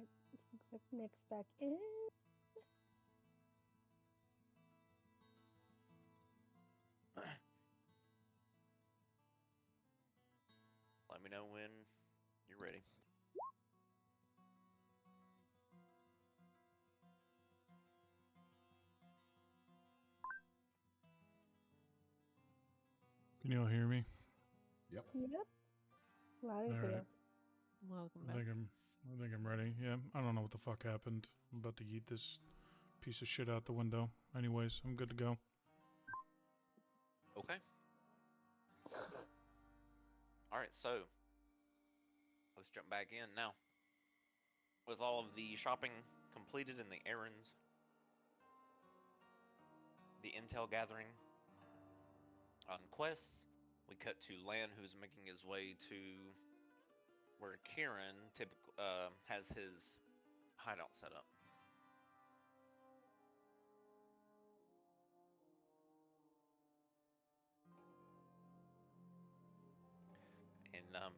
Alright, this looks like Nick's back in. Let me know when you're ready. Can you all hear me? Yep. Yep. Loud and All clear. right. Welcome I back. think I'm ready. Yeah. I don't know what the fuck happened. I'm about to yeet this piece of shit out the window. Anyways, I'm good to go. Okay. Alright, so let's jump back in now. With all of the shopping completed and the errands, the intel gathering on quests, we cut to Lan, who's making his way to where Kieran has his hideout set up. And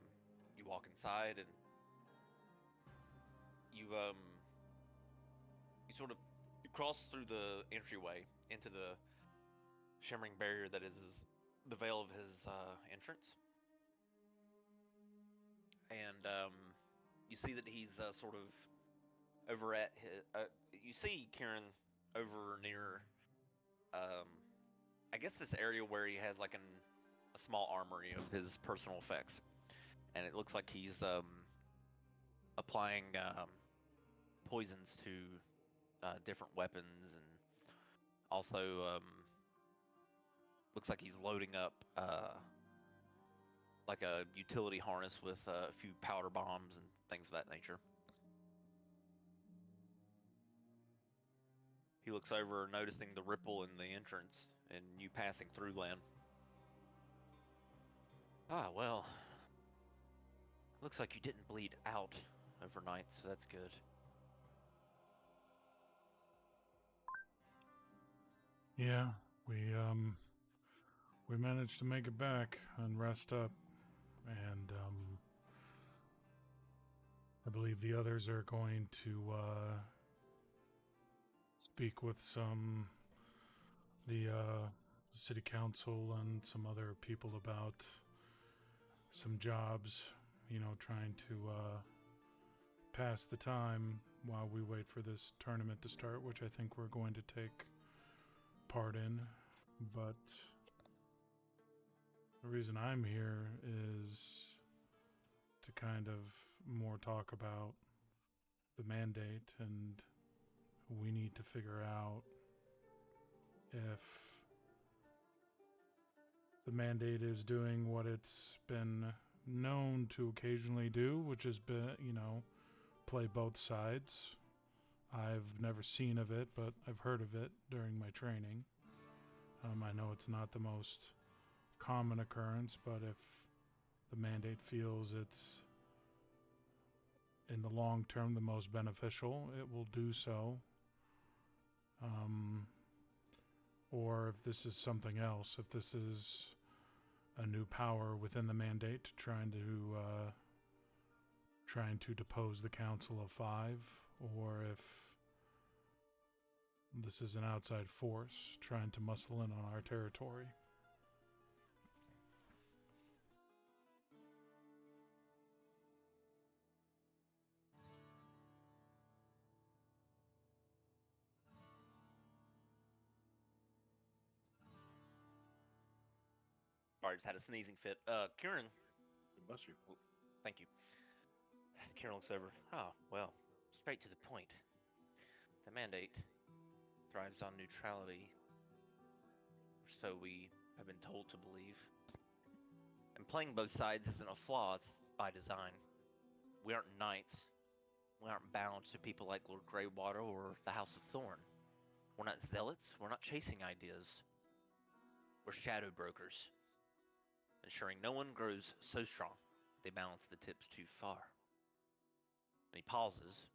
you walk inside and you you cross through the entryway into the shimmering barrier that is the veil of his entrance, and you see that he's sort of over at his. You see Kieran over near, I guess this area where he has like a small armory of his personal effects, and it looks like he's applying poisons to different weapons, and also looks like he's loading up like a utility harness with a few powder bombs and things of that nature. He looks over, noticing the ripple in the entrance and you passing through land. Ah, well, looks like you didn't bleed out overnight, so that's good. Yeah, we managed to make it back and rest up, and I believe the others are going to speak with the city council and some other people about some jobs, trying to pass the time while we wait for this tournament to start, which I think we're going to take part in. But the reason I'm here is to kind of more talk about the mandate, and we need to figure out if the mandate is doing what it's been known to occasionally do, which has been, play both sides. I've never seen of it, but I've heard of it during my training. I know it's not the most common occurrence, but if the mandate feels it's in the long term the most beneficial, it will do so. Or if this is something else, if this is a new power within the mandate trying to depose the Council of Five, or if this is an outside force trying to muscle in on our territory. Sorry, just had a sneezing fit. Kieran, Bless you. thank you. Kieran looks over. Oh, well, straight to the point. The mandate thrives on neutrality, or so we have been told to believe. And playing both sides isn't a flaw, it's by design. We aren't knights. We aren't bound to people like Lord Greywater or the House of Thorn. We're not zealots. We're not chasing ideas. We're shadow brokers, ensuring no one grows so strong they balance the tips too far. And he pauses.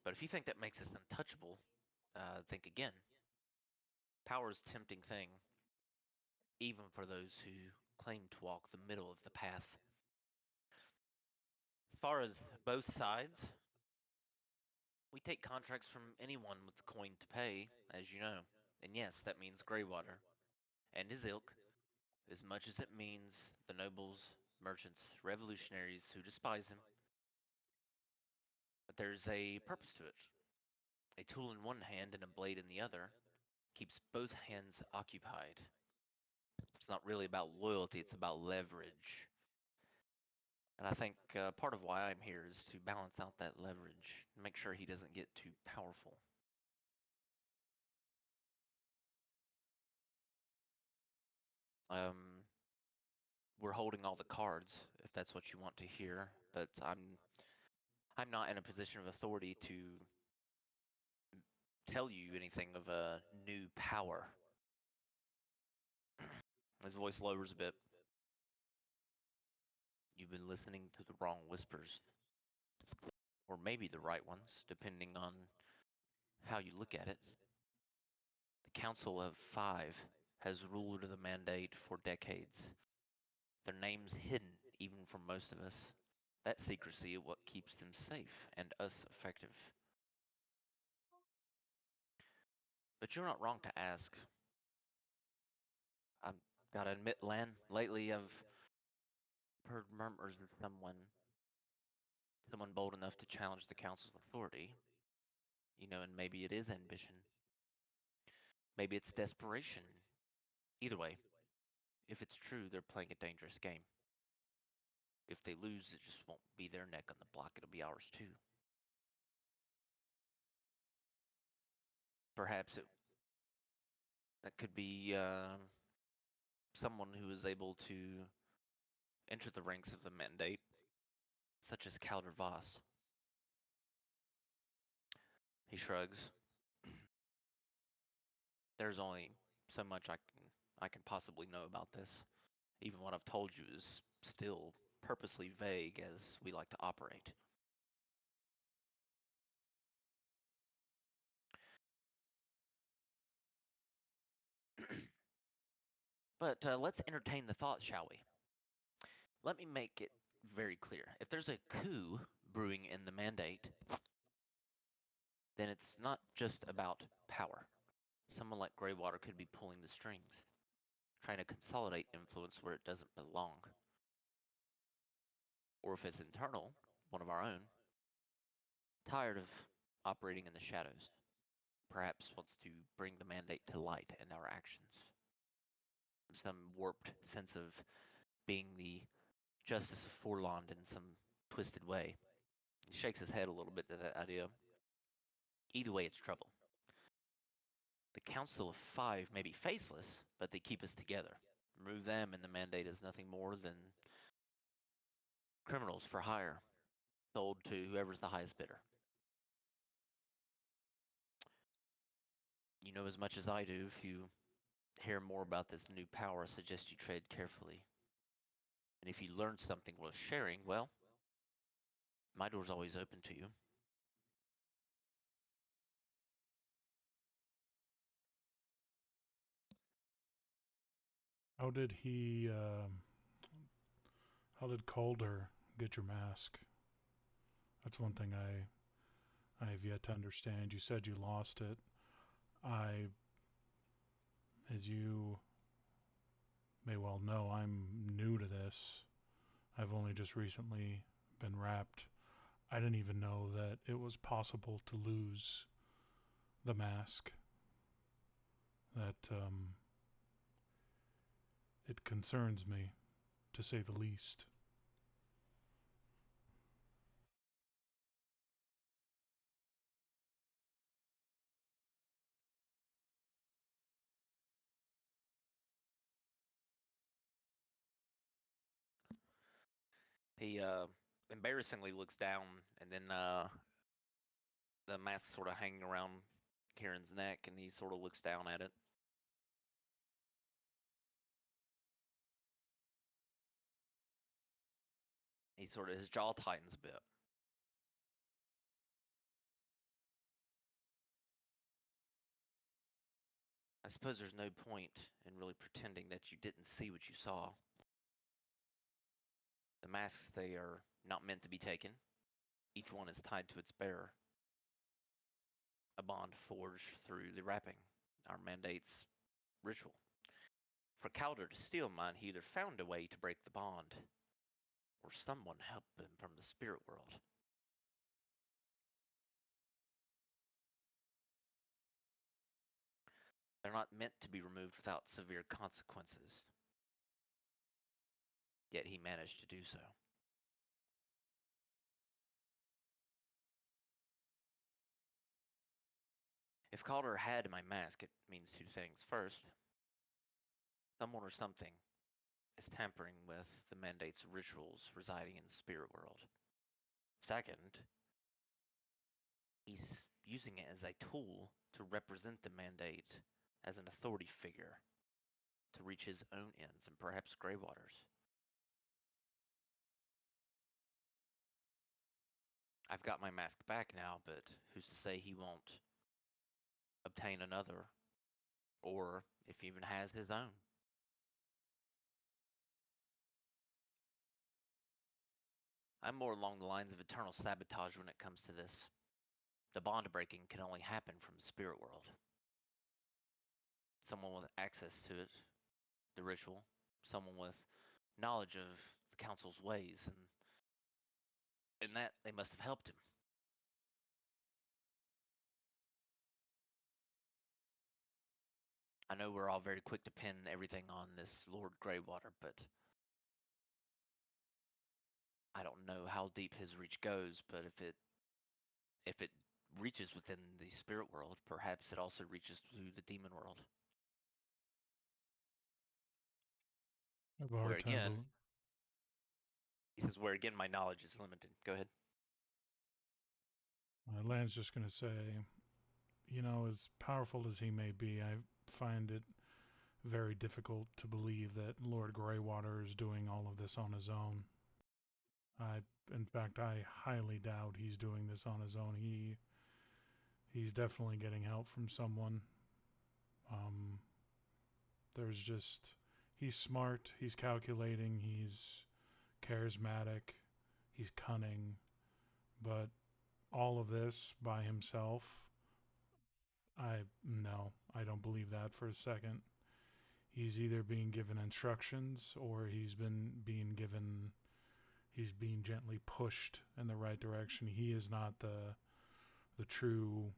But if you think that makes us untouchable, think again. Power is a tempting thing, even for those who claim to walk the middle of the path. As far as both sides, We take contracts from anyone with the coin to pay, as you know. And yes, that means Greywater and his ilk, as much as it means the nobles, merchants, revolutionaries who despise him. But there's a purpose to it. A tool in one hand and a blade in the other keeps both hands occupied. It's not really about loyalty, it's about leverage. And I think part of why I'm here is to balance out that leverage, make sure he doesn't get too powerful. We're holding all the cards, if that's what you want to hear, but I'm not in a position of authority to tell you anything of a new power. His voice lowers a bit. You've been listening to the wrong whispers, or maybe the right ones, depending on how you look at it. The Council of Five has ruled the Mandate for decades. Their names hidden even from most of us. That secrecy is what keeps them safe and us effective. But you're not wrong to ask. I've gotta admit, Lan, lately I've heard murmurs of someone bold enough to challenge the council's authority. And maybe it is ambition. Maybe it's desperation. Either way, if it's true, they're playing a dangerous game. If they lose, it just won't be their neck on the block, it'll be ours too. Perhaps that could be someone who is able to enter the ranks of the Mandate, such as Calder Voss. He shrugs. There's only so much I can possibly know about this. Even what I've told you is still purposely vague as we like to operate. But let's entertain the thought, shall we? Let me make it very clear. If there's a coup brewing in the Mandate, then it's not just about power. Someone like Greywater could be pulling the strings, trying to consolidate influence where it doesn't belong. Or if it's internal, one of our own, tired of operating in the shadows, perhaps wants to bring the Mandate to light in our actions. Some warped sense of being the justice of Forlonde in some twisted way. He shakes his head a little bit to that idea. Either way, it's trouble. The Council of Five may be faceless, but they keep us together. Remove them, and the Mandate is nothing more than criminals for hire, sold to whoever's the highest bidder. You know as much as I do. If you hear more about this new power, I suggest you trade carefully. And if you learn something worth sharing, well, my door's always open to you. How did he, how did Calder get your mask? That's one thing I have yet to understand. You said you lost it. As you may well know, I'm new to this. I've only just recently been wrapped. I didn't even know that it was possible to lose the mask. That, it concerns me, to say the least. He embarrassingly looks down, and then the mask sort of hanging around Kieran's neck, and he sort of looks down at it. His jaw tightens a bit. I suppose there's no point in really pretending that you didn't see what you saw. The masks, they are not meant to be taken. Each one is tied to its bearer. a bond forged through the wrapping, our mandate's ritual. For Calder to steal mine, he either found a way to break the bond, or someone helped him from the spirit world. They're not meant to be removed without severe consequences. Yet he managed to do so. If Calder had my mask, it means two things. First, someone or something is tampering with the mandate's rituals residing in the spirit world. Second, he's using it as a tool to represent the mandate as an authority figure to reach his own ends and perhaps Greywater's. I've got my mask back now, but who's to say he won't obtain another, or if he even has his own? I'm more along the lines of eternal sabotage when it comes to this. The bond breaking can only happen from the spirit world. Someone with access to it, the ritual, someone with knowledge of the council's ways, and in that they must have helped him. I know we're all very quick to pin everything on this Lord Greywater, but I don't know how deep his reach goes, but if it reaches within the spirit world, perhaps it also reaches through the demon world. I have a Where hard time. again, he says, where again my knowledge is limited. Go ahead. Land's just going to say, as powerful as he may be, I find it very difficult to believe that Lord Greywater is doing all of this on his own. In fact, I highly doubt he's doing this on his own. He's definitely getting help from someone. He's smart, he's calculating, he's charismatic, he's cunning, but all of this by himself, I don't believe that for a second. He's either being given instructions or he's being gently pushed in the right direction. He is not the true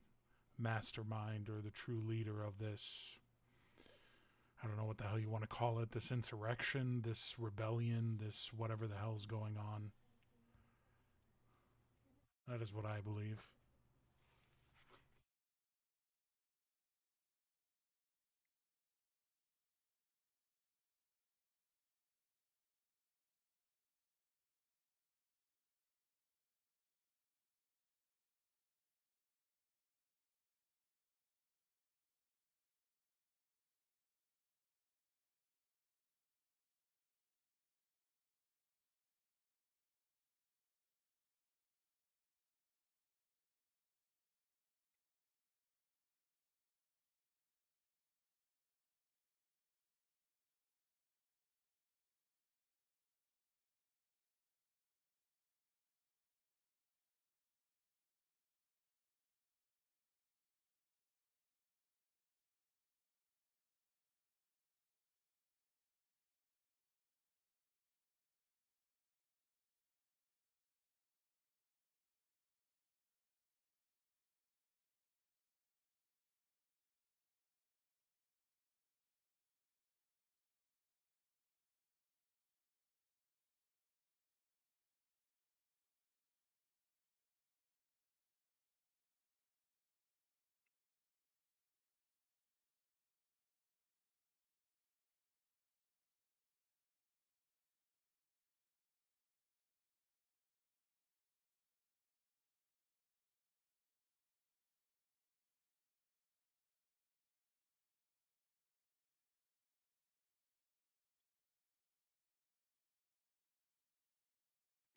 mastermind or the true leader of this. I don't know what the hell you want to call it, this insurrection, this rebellion, this whatever the hell's going on. That is what I believe.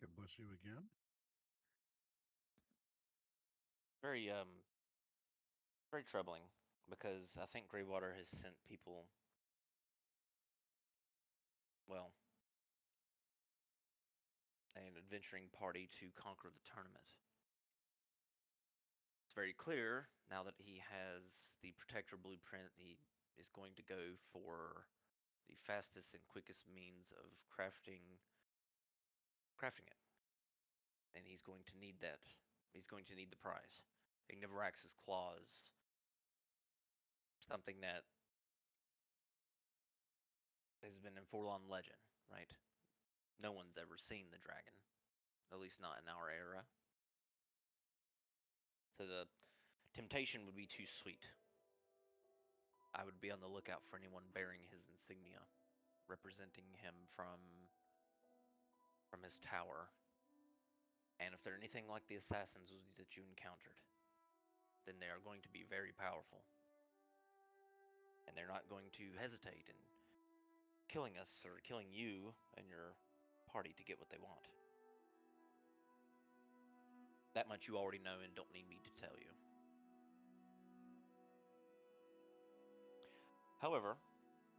God bless you again. Very very troubling because I think Greywater has sent people, well, an adventuring party to conquer the tournament. It's very clear now that he has the protector blueprint, he is going to go for the fastest and quickest means of crafting it. And he's going to need that. He's going to need the prize. Ignivarax's claws, something that has been in Forlonde legend, right? No one's ever seen the dragon, at least not in our era. So the temptation would be too sweet. I would be on the lookout for anyone bearing his insignia, representing him from his tower. And if they're anything like the assassins that you encountered, then they are going to be very powerful. And they're not going to hesitate in killing us or killing you and your party to get what they want. That much you already know and don't need me to tell you. However,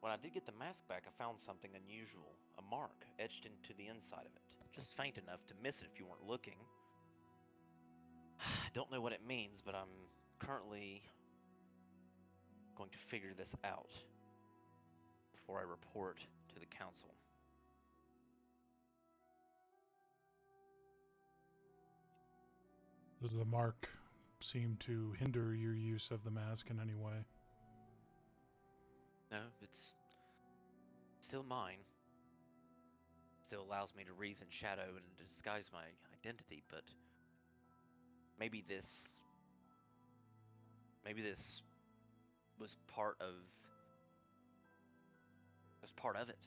when I did get the mask back, I found something unusual. A mark etched into the inside of it. Just faint enough to miss it if you weren't looking. I don't know what it means, but I'm currently going to figure this out before I report to the council. Does the mark seem to hinder your use of the mask in any way? No, it's still mine. Still allows me to wreath in shadow and disguise my identity, but maybe this was part of it.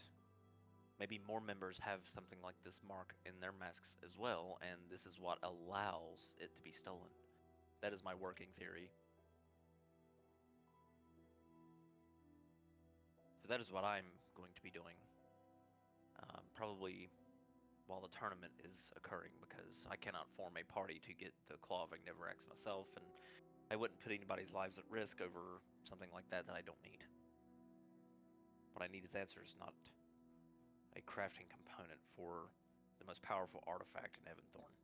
Maybe more members have something like this mark in their masks as well, and this is what allows it to be stolen. That is my working theory. So that is what I'm going to be doing. Probably while the tournament is occurring, because I cannot form a party to get the Claw of Ignivarax myself, and I wouldn't put anybody's lives at risk over something like that I don't need. What I need is answers, not a crafting component for the most powerful artifact in Evanthorn.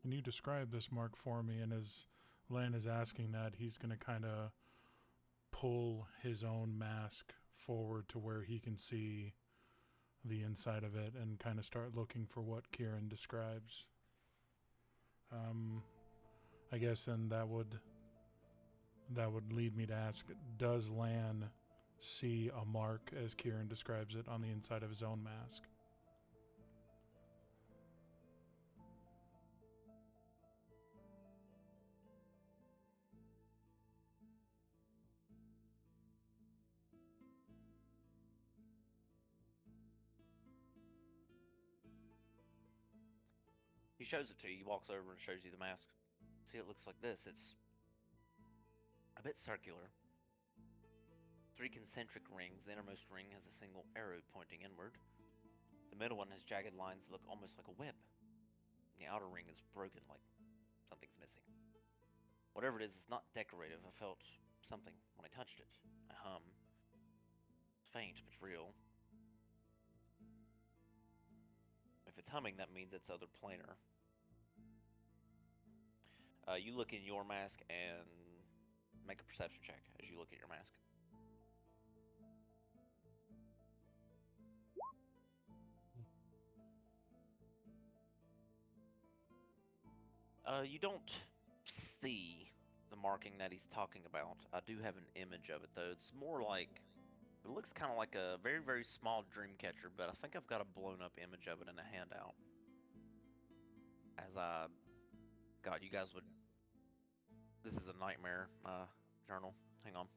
Can you describe this mark for me? And as Lan is asking that, he's going to kind of pull his own mask forward to where he can see the inside of it and kind of start looking for what Kieran describes. I guess then that would lead me to ask, does Lan see a mark as Kieran describes it on the inside of his own mask? He shows it to you. He walks over and shows you the mask. See, it looks like this. It's a bit circular. 3 concentric rings. The innermost ring has a single arrow pointing inward. The middle one has jagged lines that look almost like a web. And the outer ring is broken, like something's missing. Whatever it is, it's not decorative. I felt something when I touched it. I hum. It's faint, but real. If it's humming, that means it's other planar. You look in your mask and make a perception check as you look at your mask. You don't see the marking that he's talking about. I do have an image of it though. It's more like, it looks kind of like a very, very small dream catcher, but I think I've got a blown up image of it in a handout. God, you guys would, this is a nightmare journal. Hang on.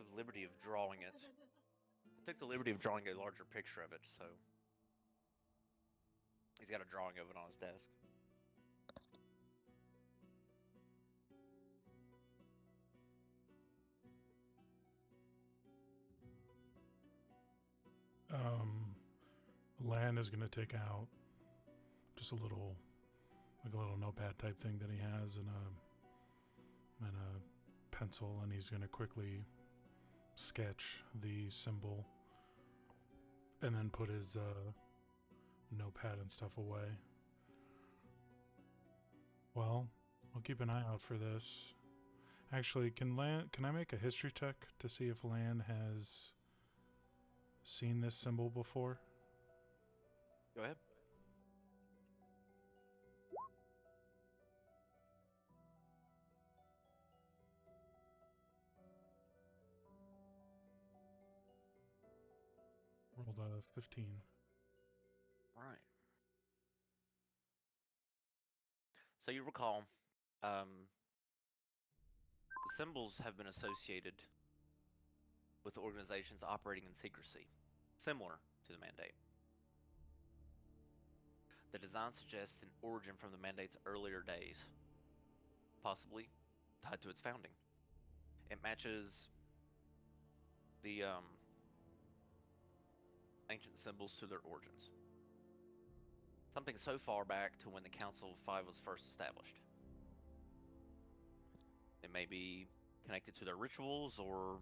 the liberty of drawing it. I took the liberty of drawing a larger picture of it, so he's got a drawing of it on his desk. Lan is going to take out just a little notepad type thing that he has and a pencil, and he's going to quickly sketch the symbol and then put his notepad and stuff away. Well, I'll keep an eye out for this. Actually, can I make a history check to see if Lan has seen this symbol before? Go ahead. Rolled a 15. All right. So you recall, the symbols have been associated with organizations operating in secrecy, similar to the Mandate. The design suggests an origin from the Mandate's earlier days, possibly tied to its founding. It matches the ancient symbols to their origins. Something so far back to when the Council of Five was first established. It may be connected to their rituals or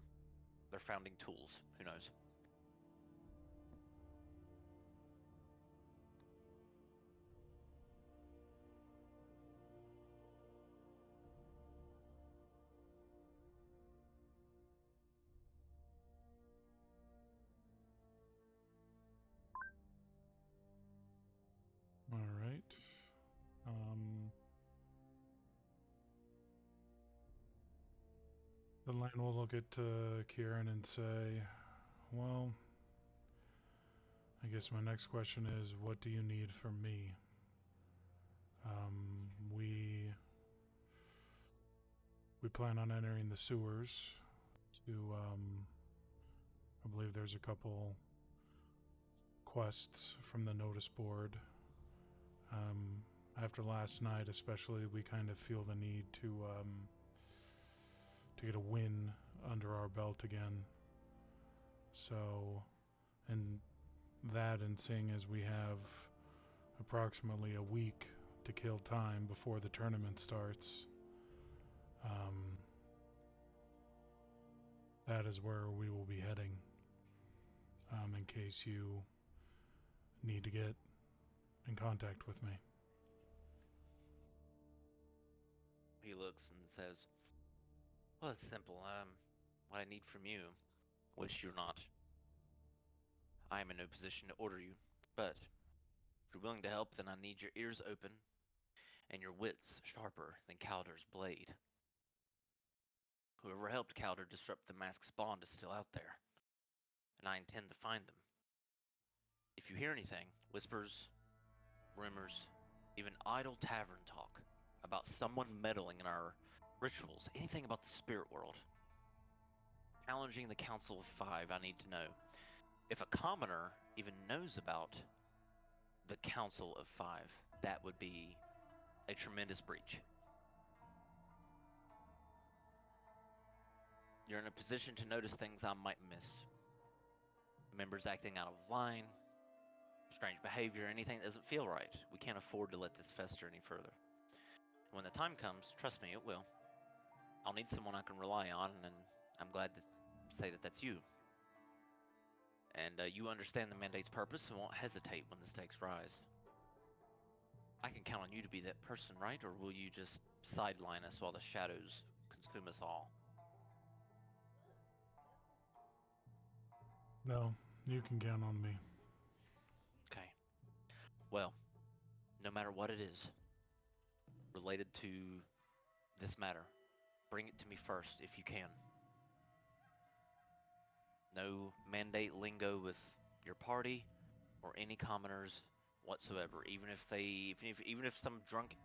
their founding tools. Who knows? All right. The Lan will look at Kieran and say, well, I guess my next question is, what do you need from me? We plan on entering the sewers to, I believe there's a couple quests from the notice board. After last night especially, we kind of feel the need to get a win under our belt again. So, and seeing as we have approximately a week to kill time before the tournament starts, that is where we will be heading, in case you need to get in contact with me. He looks and says, well, it's simple. What I need from you, which you're not. I am in no position to order you, but if you're willing to help, then I need your ears open and your wits sharper than Calder's blade. Whoever helped Calder disrupt the mask's bond is still out there, and I intend to find them. If you hear anything, whispers, rumors, even idle tavern talk about someone meddling in our rituals, anything about the spirit world, challenging the Council of Five, I need to know. If a commoner even knows about the Council of Five, that would be a tremendous breach. You're in a position to notice things I might miss. Members acting out of line, strange behavior, anything that doesn't feel right. We can't afford to let this fester any further. When the time comes, trust me, it will. I'll need someone I can rely on, and I'm glad to say that that's you. And you understand the Mandate's purpose and won't hesitate when the stakes rise. I can count on you to be that person, right? Or will you just sideline us while the shadows consume us all? No, you can count on me. Okay. Well, no matter what it is related to this matter, bring it to me first if you can. No Mandate lingo with your party or any commoners whatsoever. Even if some drunk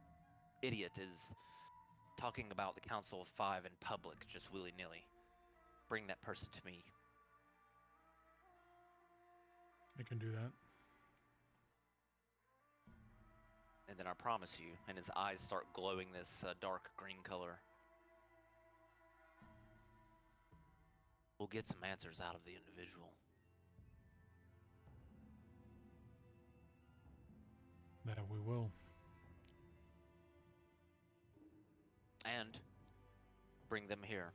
idiot is talking about the Council of Five in public, just willy-nilly. bring that person to me. I can do that. And then I promise you, and his eyes start glowing this dark green color, we'll get some answers out of the individual. That we will. And bring them here.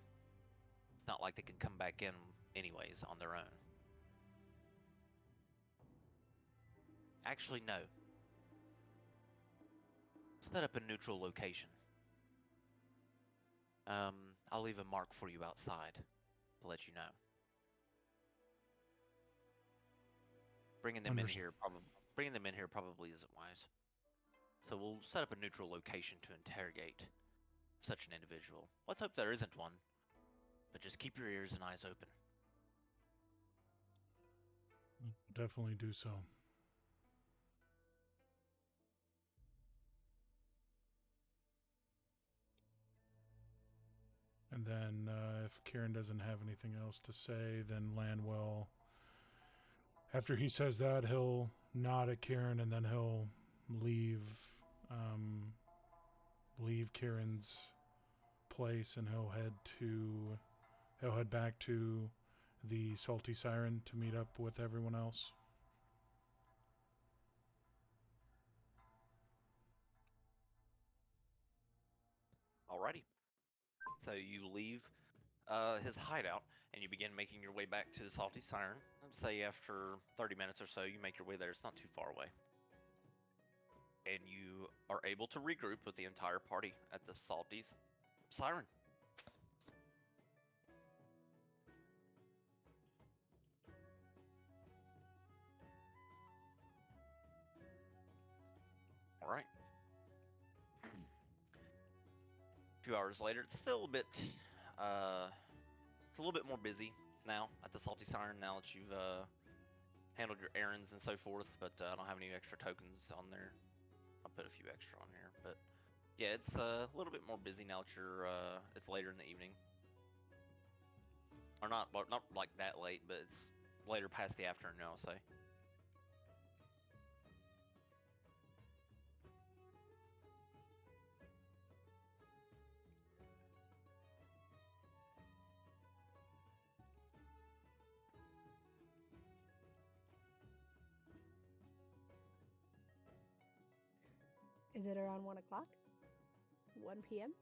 It's not like they can come back in anyways on their own. Actually, no. Set up a neutral location. I'll leave a mark for you outside to let you know. Bringing them in here probably isn't wise. So we'll set up a neutral location to interrogate such an individual. Let's hope there isn't one, but just keep your ears and eyes open. Definitely do so. And then if Kieran doesn't have anything else to say, then Landwell, after he says that, he'll nod at Kieran and then he'll leave Kieran's place and he'll head back to the Salty Siren to meet up with everyone else. Alrighty. So you leave his hideout and you begin making your way back to the Salty Siren. I'd say after 30 minutes or so, you make your way there. It's not too far away. And you are able to regroup with the entire party at the Salty Siren. Alright. A few hours later, it's still a bit, it's a little bit more busy now at the Salty Siren now that you've handled your errands and so forth, but I don't have any extra tokens on there. I'll put a few extra on here, but yeah, it's a little bit more busy now that it's later in the evening. Or not like that late, but it's later past the afternoon, I'll say. Is it around 1 o'clock? 1 p.m.?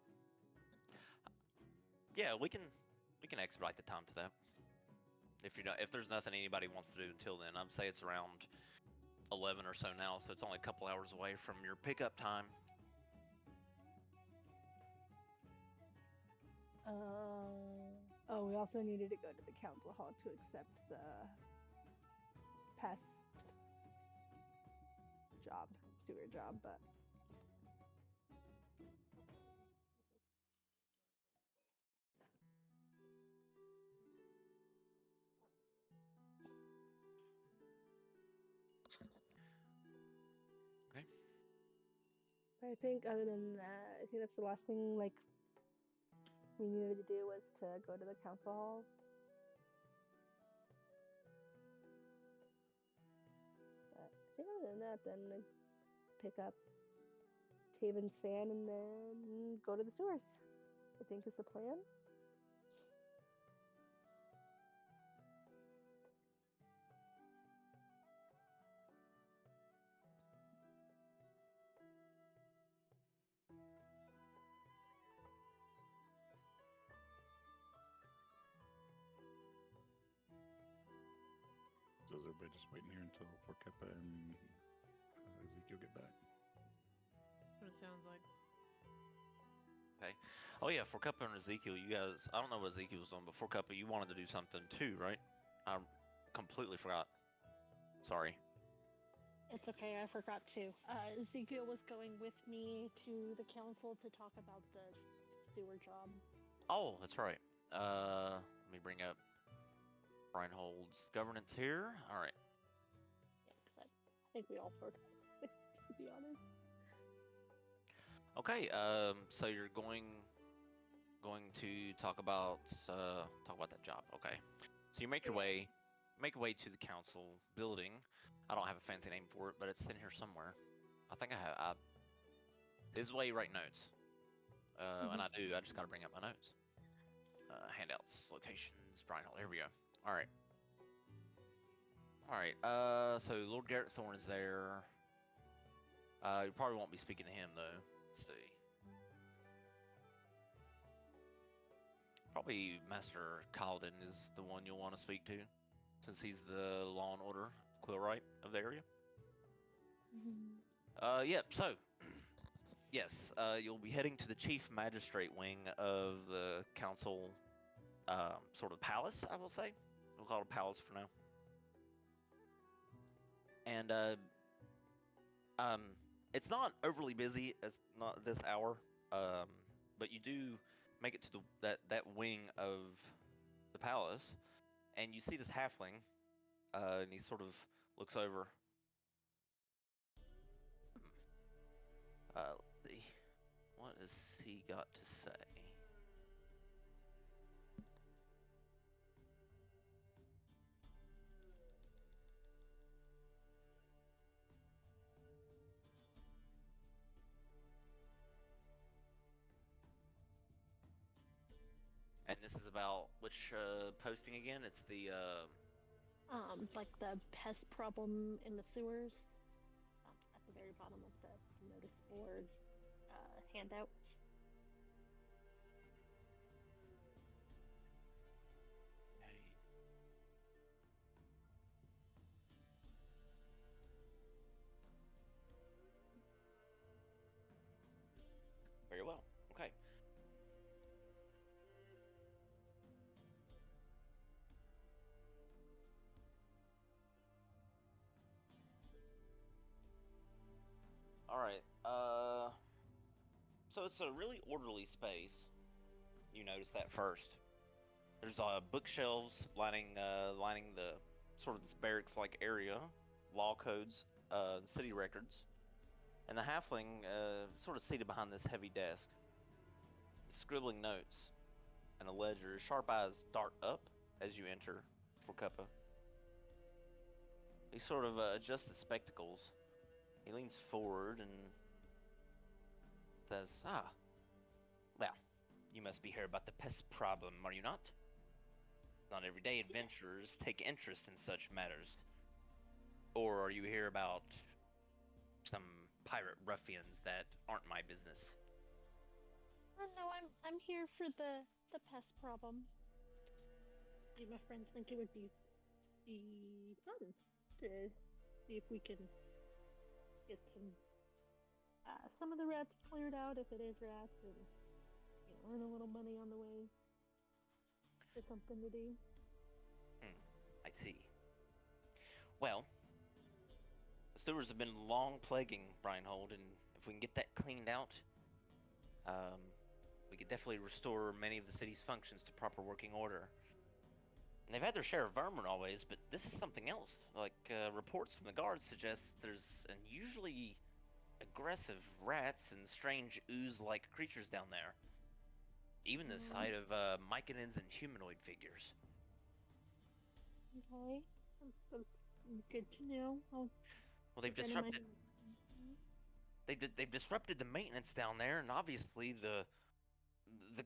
Yeah, we can expedite the time to that. If there's nothing anybody wants to do until then, I'd say it's around 11 or so now, so it's only a couple hours away from your pickup time. We also needed to go to the council hall to accept the past sewer job, but Okay. I think other than that, I think that's the last thing we needed to do was to go to the council hall. But I think other than that, then I'd pick up Taven's fan and then go to the sewers. I think is the plan. So is everybody just waiting here until Forkepa and Ezekiel get back? What it sounds like. Okay. Oh yeah, for Cuppa and Ezekiel, you guys, I don't know what Ezekiel was doing, but for Cuppa, you wanted to do something too, right? I completely forgot. Sorry. It's okay, I forgot too. Ezekiel was going with me to the council to talk about the sewer job. Oh, that's right. Let me bring up Reinhold's governance here. All right. Yeah, because I think we all forgot, to be honest. Okay. So you're going going to talk about that job. Okay. So you make your way to the council building. I don't have a fancy name for it, but it's in here somewhere. I think I have. This is why you write notes. And I do. I just gotta bring up my notes. Handouts, locations, Brian Hall. Here we go. All right. All right. So Lord Garrett Thorne is there. You probably won't be speaking to him though. Let's see. Probably Master Calden is the one you'll want to speak to, since he's the law and order Quillwright of the area. Yep. So, yes, you'll be heading to the Chief Magistrate wing of the council, sort of palace, I will say. We'll call it a palace for now. And it's not overly busy as not this hour, but you do make it to that wing of the palace, and you see this halfling, and he sort of looks over. Let's see. What has he got to say? And this is about which posting again? It's the like the pest problem in the sewers, at the very bottom of the notice board handout. Very well. Okay. All right. So it's a really orderly space. You notice that first. There's bookshelves lining the sort of this barracks-like area, law codes, city records, and the halfling sort of seated behind this heavy desk, scribbling notes and a ledger. His sharp eyes dart up as you enter for Cuppa. He sort of adjusts his spectacles. He leans forward and says, well, you must be here about the pest problem, are you not? Not everyday adventurers take interest in such matters. Or are you here about some pirate ruffians that aren't my business? No, I'm here for the pest problem. My friends think it would be fun to see if we can get some of the rats cleared out, if it is rats, and earn a little money on the way. For something to do. I see. Well, the sewers have been long plaguing Brinehold, and if we can get that cleaned out, we could definitely restore many of the city's functions to proper working order. And they've had their share of vermin always, but this is something else. Like, reports from the guards suggest there's unusually aggressive rats and strange ooze-like creatures down there. Even the sight of myconins and humanoid figures. Okay, that's good to know. Well, they've disrupted. They've disrupted the maintenance down there, and obviously the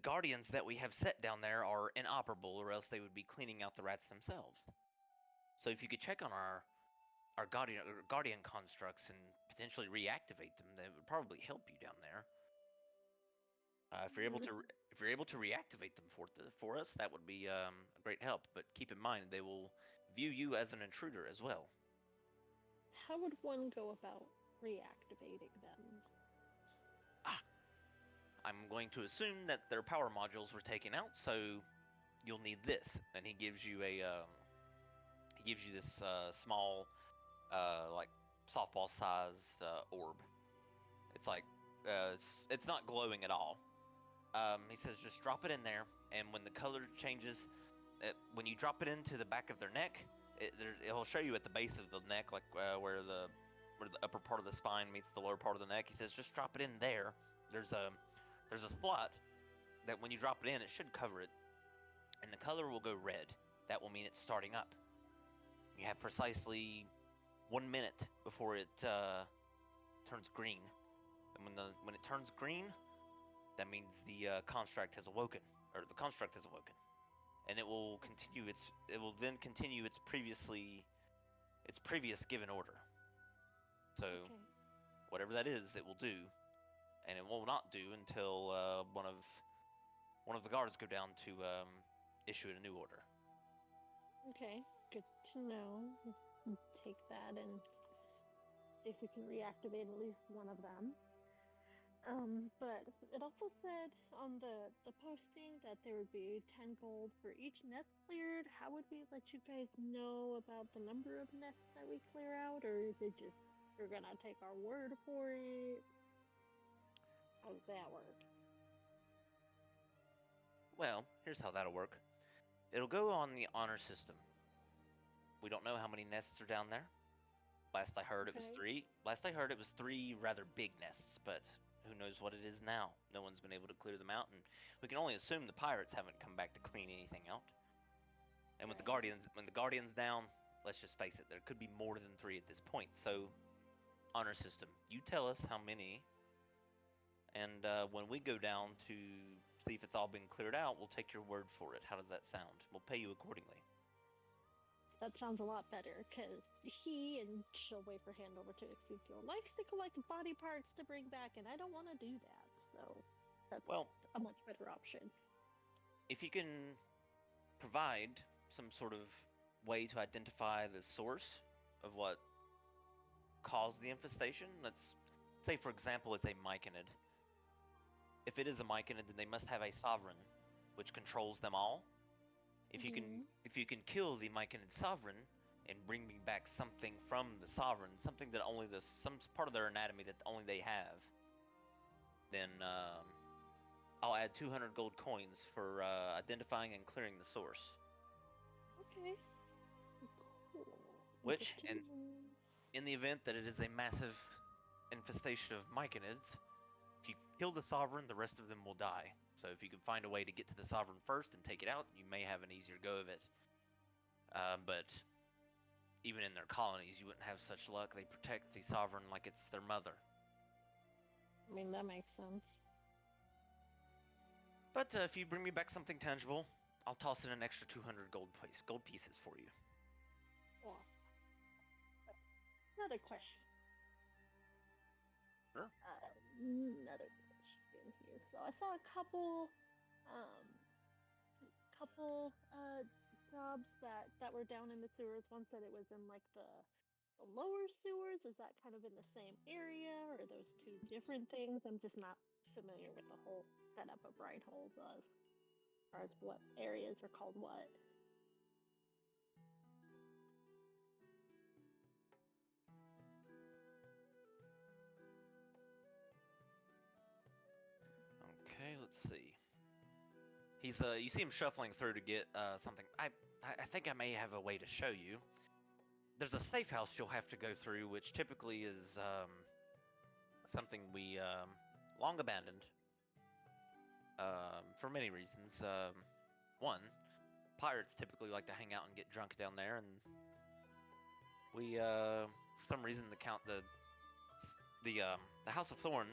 guardians that we have set down there are inoperable, or else they would be cleaning out the rats themselves. So if you could check on our guardian constructs and potentially reactivate them, that would probably help you down there. If you're able to reactivate them for us, that would be a great help. But keep in mind, they will view you as an intruder as well. How would one go about reactivating them? I'm going to assume that their power modules were taken out, so you'll need this. And he gives you this small, like softball-sized orb. It's like it's not glowing at all. He says just drop it in there, and when the color changes, when you drop it into the back of their neck, it'll show you at the base of the neck, like where the upper part of the spine meets the lower part of the neck. He says just drop it in there. There's a spot that when you drop it in, it should cover it, and the color will go red. That will mean it's starting up. You have precisely 1 minute before it turns green, and when it turns green, that means the construct has awoken, and it will then continue its previous given order. So Okay. whatever that is, it will do, and it will not do until one of the guards go down to issue a new order. Okay. Good to know. We'll take that and see if we can reactivate at least one of them. But it also said on the posting that there would be 10 gold for each nest cleared. How would we let you guys know about the number of nests that we clear out, or is it just you're gonna take our word for it? How does that work? Well, here's how that'll work. It'll go on the honor system. We don't know how many nests are down there. Last I heard, it was Okay. 3. Last I heard, it was 3 rather big nests, but who knows what it is now? No one's been able to clear them out, and we can only assume the pirates haven't come back to clean anything out. And with the Right. guardians down, let's just face it, there could be more than 3 at this point. So, honor system, you tell us how many, and when we go down to see if it's all been cleared out, we'll take your word for it. How does that sound? We'll pay you accordingly. That sounds a lot better, because he, and she'll wait for handover to Ezekiel, likes to collect body parts to bring back, and I don't want to do that, so that's Well, a much better option. if you can provide some sort of way to identify the source of what caused the infestation, let's say, for example, it's a myconid. If it is a myconid, then they must have a sovereign which controls them all. If you can kill the myconid sovereign and bring me back something from the sovereign, something that only some part of their anatomy that only they have, then I'll add 200 gold coins for identifying and clearing the source. Okay. Cool. Which, and in the event that it is a massive infestation of myconids, if you kill the sovereign, the rest of them will die. So if you can find a way to get to the sovereign first and take it out, you may have an easier go of it. But even in their colonies, you wouldn't have such luck. They protect the sovereign like it's their mother. I mean, that makes sense. But if you bring me back something tangible, I'll toss in an extra 200 gold pieces for you. Awesome. Another question. Sure. Another question here. So I saw a couple jobs that were down in the sewers. One said it was in like the lower sewers. Is that kind of in the same area, or are those two different things? I'm just not familiar with the whole setup of Reinhold as far as what areas are called what. Okay, let's see. He's you see him shuffling through to get something. I think I may have a way to show you. There's a safe house you'll have to go through, which typically is something we long abandoned for many reasons. One, pirates typically like to hang out and get drunk down there, and we for some reason the House of Thorn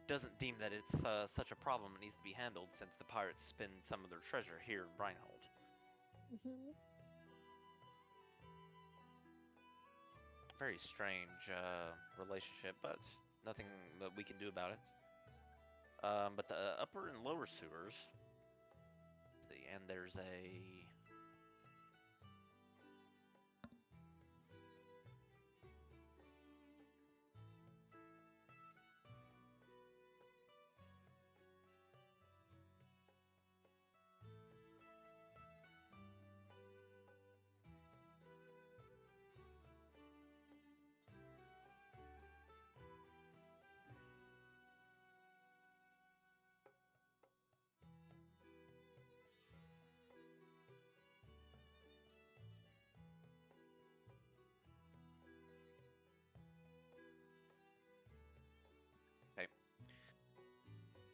doesn't deem that it's such a problem. It needs to be handled since the pirates spend some of their treasure here in Reinhold. Mm-hmm. Very strange relationship, but nothing that we can do about it. But the upper and lower sewers, and there's a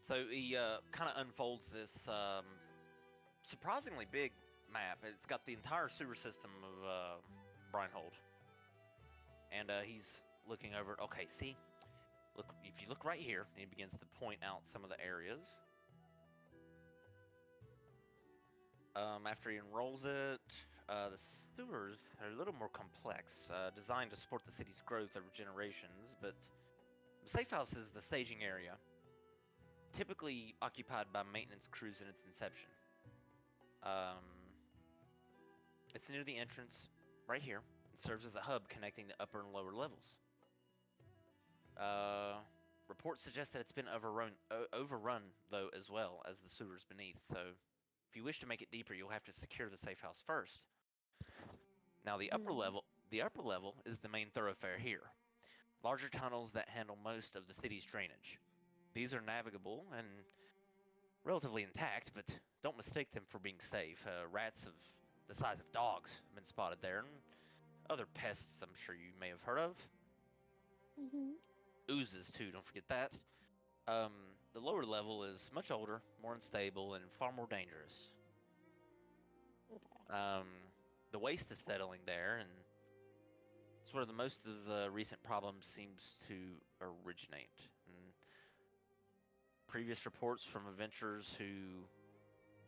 So he kind of unfolds this surprisingly big map. It's got the entire sewer system of Breinhold. And he's looking over it. Okay, see? Look, if you look right here, and he begins to point out some of the areas. After he unrolls it, the sewers are a little more complex, designed to support the city's growth over generations, but the safe house is the staging area, typically occupied by maintenance crews in its inception. It's near the entrance, right here, and serves as a hub connecting the upper and lower levels. Reports suggest that it's been overrun, though, as well as the sewers beneath, so if you wish to make it deeper, you'll have to secure the safe house first. Now, the upper level is the main thoroughfare here. Larger tunnels that handle most of the city's drainage. These are navigable and relatively intact, but don't mistake them for being safe. Rats of the size of dogs have been spotted there, and other pests I'm sure you may have heard of. Mm-hmm. Oozes, too, don't forget that. The lower level is much older, more unstable, and far more dangerous. Okay. The waste is settling there, and it's where the most of the recent problems seems to originate. And previous reports from adventurers who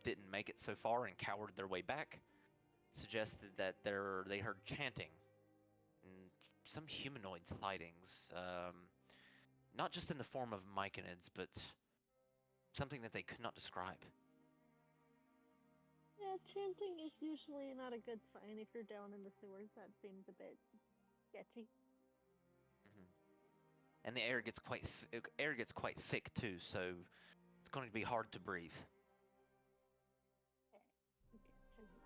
didn't make it so far and cowered their way back suggested that they heard chanting and some humanoid sightings, not just in the form of myconids, but something that they could not describe. Yeah, chanting is usually not a good sign if you're down in the sewers. That seems a bit sketchy. And the air gets quite thick too, so it's going to be hard to breathe. Okay, good to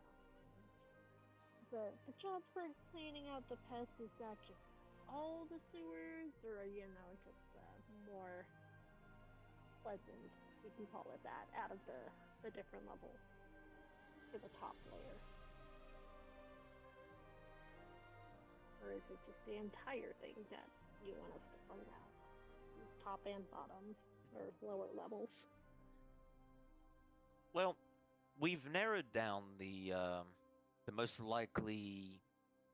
know. The job for cleaning out the pests is not just all the sewers, or just more pleasant, you can call it that, out of the different levels to the top layer. Or is it just the entire thing that you want us to clean out? Top and bottoms, or lower levels? Well, we've narrowed down the most likely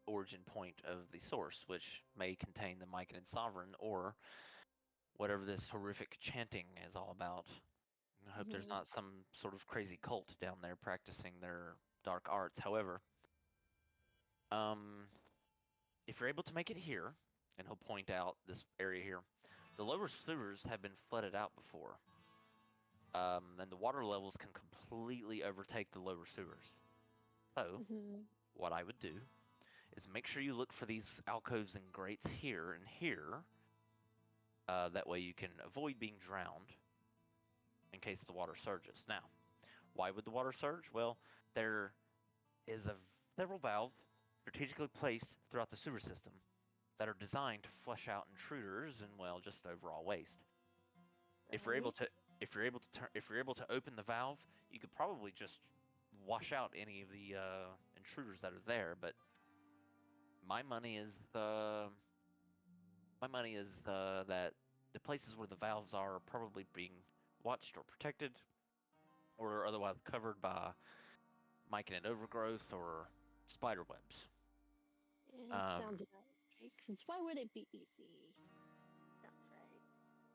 origin point of the source, which may contain the Myconid Sovereign or whatever this horrific chanting is all about. I hope there's not some sort of crazy cult down there practicing their dark arts. However, if you're able to make it here, and he'll point out this area here, the lower sewers have been flooded out before. And the water levels can completely overtake the lower sewers. So, what I would do is make sure you look for these alcoves and grates here and here. That way you can avoid being drowned in case the water surges. Now, why would the water surge? Well, there is several valves strategically placed throughout the sewer system that are designed to flush out intruders and, well, just overall waste. If you're able to open the valve, you could probably just wash out any of the intruders that are there. But my money is that the places where the valves are probably being watched or protected, or otherwise covered by myconid overgrowth or spider webs. Sounds about right. Since why would it be easy? That's right.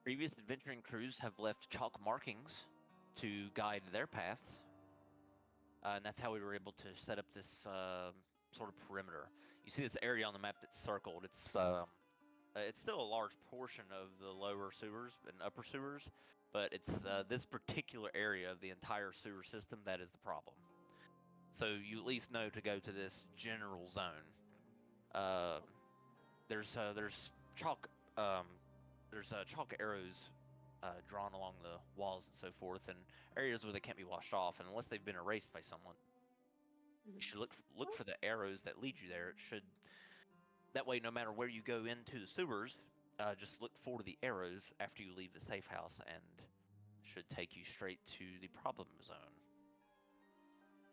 Previous adventuring crews have left chalk markings to guide their paths, and that's how we were able to set up this sort of perimeter. You see this area on the map that's circled. It's still a large portion of the lower sewers and upper sewers, but it's this particular area of the entire sewer system that is the problem. So you at least know to go to this general zone. There's chalk arrows drawn along the walls and so forth, and areas where they can't be washed off, and unless they've been erased by someone. You should look for the arrows that lead you there. That way, no matter where you go into the sewers, just look for the arrows after you leave the safe house, and should take you straight to the problem zone.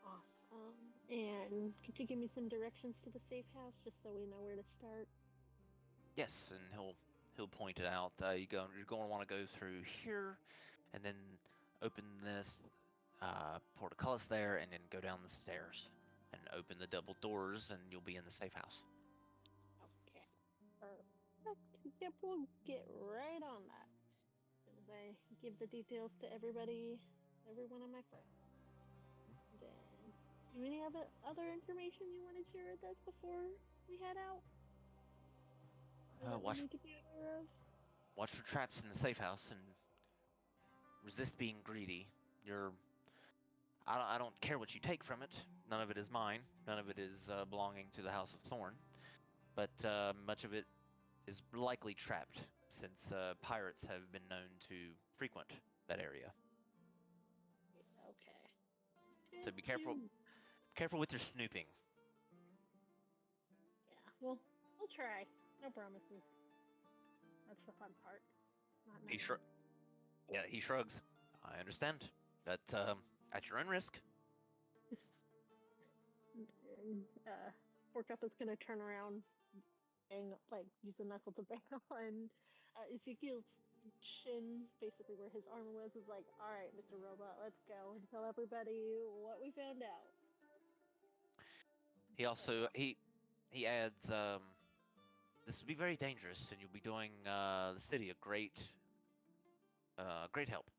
Awesome. And could you give me some directions to the safe house, just so we know where to start? Yes, and he'll point it out. You're going to want to go through here, and then open this portcullis there, and then go down the stairs and open the double doors, and you'll be in the safe house. Okay. Perfect. Yep, we'll get right on that. As I give the details to every one of my friends. Then, do you have other information you want to share with us before we head out? Or that we Watch need to be aware of? for traps in the safe house and resist being greedy. I don't care what you take from it. None of it is mine. None of it is belonging to the House of Thorn. But much of it is likely trapped, since pirates have been known to frequent that area. Okay. So be careful. Be careful with your snooping. Yeah, we'll try. No promises. That's the fun part. Not He knowing. he shrugs. I understand. But at your own risk. And, Pork Up is gonna turn around and use a knuckle to bang on Ezekiel's shin, basically where his armor was. Is like, all right, Mr. Robot, let's go and tell everybody what we found out. He also he adds this will be very dangerous, and you'll be doing the city a great help.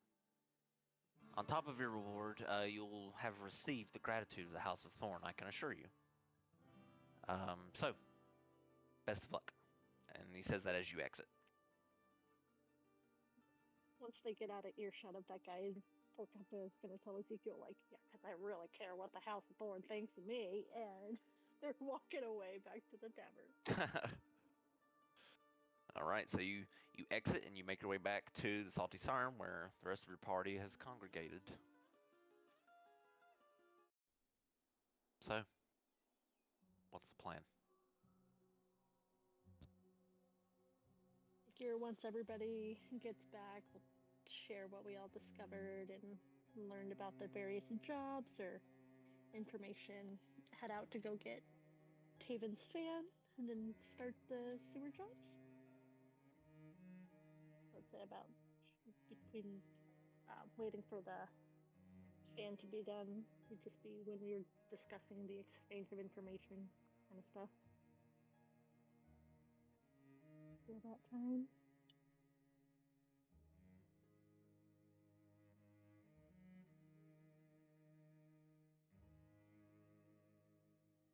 On top of your reward, you'll have received the gratitude of the House of Thorn, I can assure you. So, best of luck. And he says that as you exit. Once they get out of earshot of that guy, Pork Up is gonna tell Ezekiel, yeah, because I really care what the House of Thorn thinks of me, and they're walking away back to the tavern. All right, so you exit and you make your way back to the Salty Siren, where the rest of your party has congregated. So, what's the plan? Here, once everybody gets back, we'll share what we all discovered and learned about the various jobs or information. Head out to go get Taven's fan and then start the sewer jobs. Let's say about between waiting for the fan to be done would just be when we were discussing the exchange of information kind of stuff. For that time.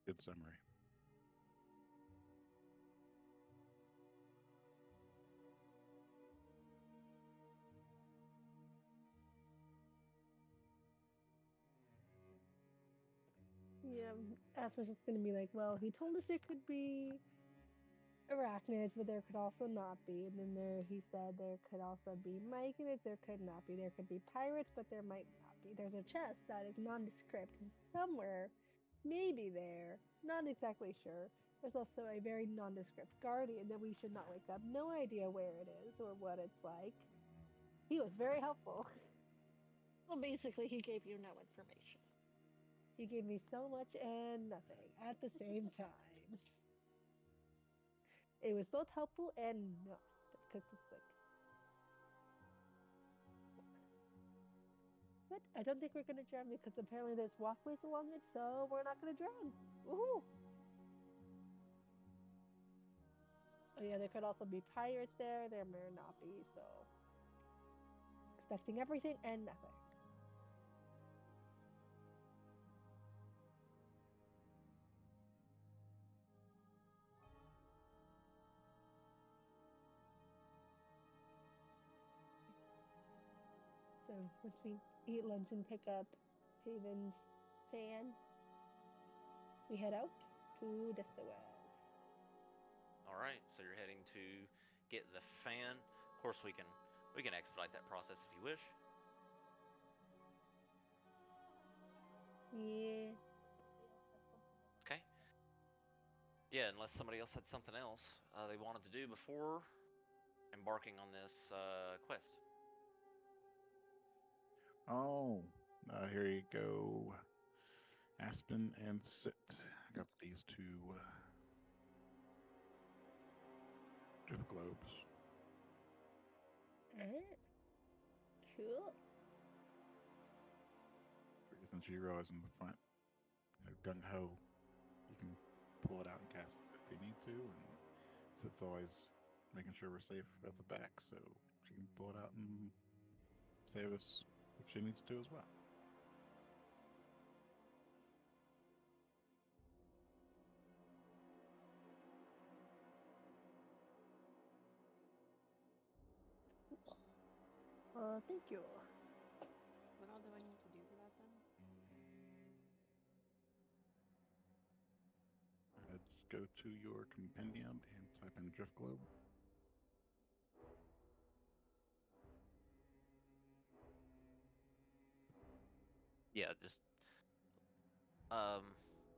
Good summary. Yeah, Asmus is going to be like, well, he told us there could be arachnids, but there could also not be. And then he said there could also be myconids, there could not be. There could be pirates, but there might not be. There's a chest that is nondescript somewhere, maybe there, not exactly sure. There's also a very nondescript guardian that we should not wake up. No idea where it is or what it's like. He was very helpful. Well, basically, he gave you no information. He gave me so much and nothing at the same time. It was both helpful and not. Because it's like. But I don't think we're going to drown because apparently there's walkways along it, so we're not going to drown. Woohoo! Oh yeah, there could also be pirates there. There may not be, so. Expecting everything and nothing. So once we eat lunch and pick up Haven's fan, we head out to Destawaz. All right, so you're heading to get the fan. Of course, we can expedite that process if you wish. Yeah. Okay. Yeah, unless somebody else had something else they wanted to do before embarking on this quest. Oh, here you go. Aspen and Sit. I got these two drift globes. Cool. Cool. Since you realize in the front, gung ho, you can pull it out and cast it if you need to, and Sid's always making sure we're safe at the back, so she can pull it out and save us if she needs to as well. Thank you. What all do I need to do for that then? Just go to your compendium and type in Drift Globe. Yeah, just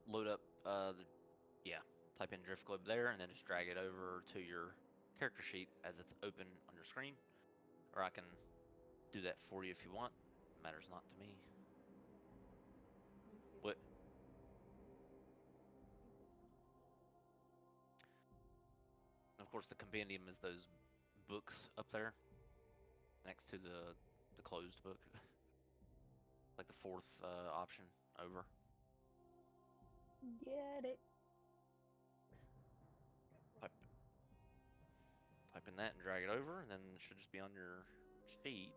load up type in Drift Globe there, and then just drag it over to your character sheet as it's open on your screen, or I can do that for you if you want. It matters not to me. Let me see if What? Of course, the compendium is those books up there next to the closed book, like the fourth option over. Get it. Type in that and drag it over, and then it should just be on your sheet.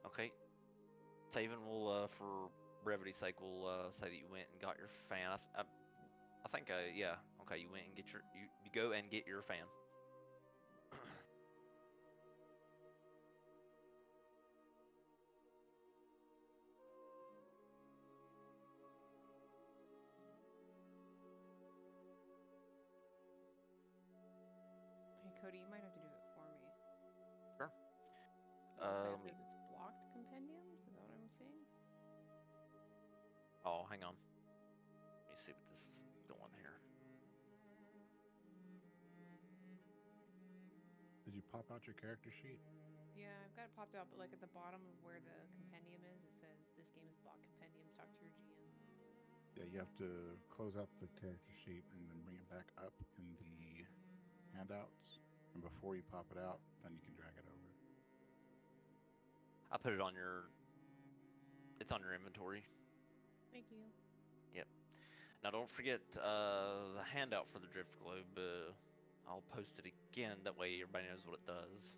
Okay. Taven will, for brevity's sake, will say that you went and got your fan. I think, yeah. Okay, you went and get you go and get your fan. Hey, Cody, you might have to do it for me. Sure. Oh, Let me. it's blocked compendiums? Is that what I'm seeing? Oh, hang on. Let me see what this is doing here. Did you pop out your character sheet? Yeah, I've got it popped out, but like at the bottom of where the compendium is, it says this game is blocked compendiums. Talk to your GM. Yeah, you have to close out the character sheet and then bring it back up in the handouts. And before you pop it out, then you can drag it over. I put it on your. It's on your inventory. Thank you. Yep. Now don't forget the handout for the Drift Globe. I'll post it again. That way everybody knows what it does.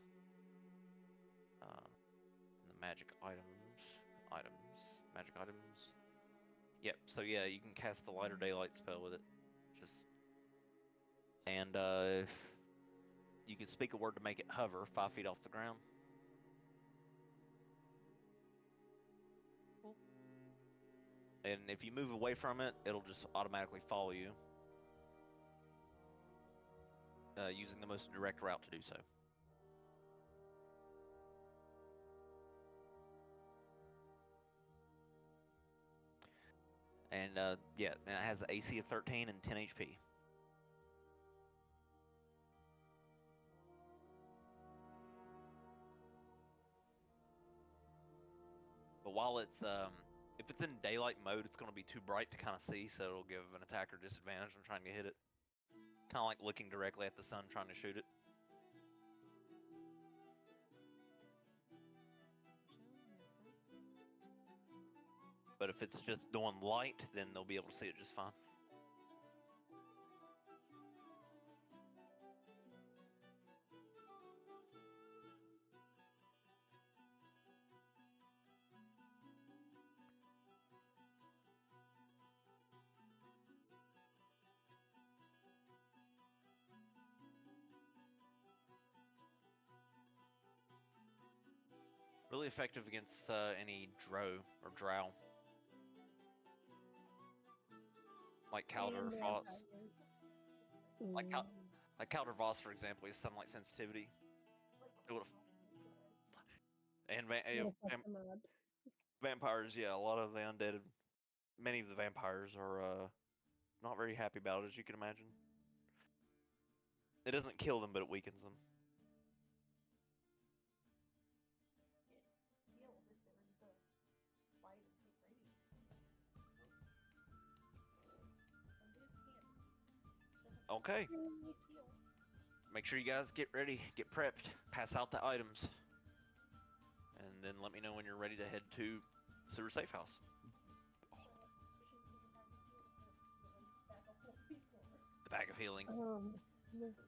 The magic magic items. Yep. So yeah, you can cast the lighter daylight spell with it. And you can speak a word to make it hover 5 feet off the ground. Cool. And if you move away from it, it'll just automatically follow you, using the most direct route to do so. And yeah, and it has an AC of 13 and 10 HP. But while it's if it's in daylight mode, it's going to be too bright to kind of see, so it'll give an attacker disadvantage on trying to hit it. Kind of like looking directly at the sun trying to shoot it. But if it's just doing light, then they'll be able to see it just fine. Really effective against any drow. Like Calder And Voss. vampires. Like Calder Voss, for example, is sunlight sensitivity. It would've- And vampires, yeah, a lot of the undead, many of the vampires are not very happy about it, as you can imagine. It doesn't kill them, but it weakens them. Okay. make sure you guys get ready, get prepped, pass out the items, and then let me know when you're ready to head to Sewer Safe House. The bag of healing.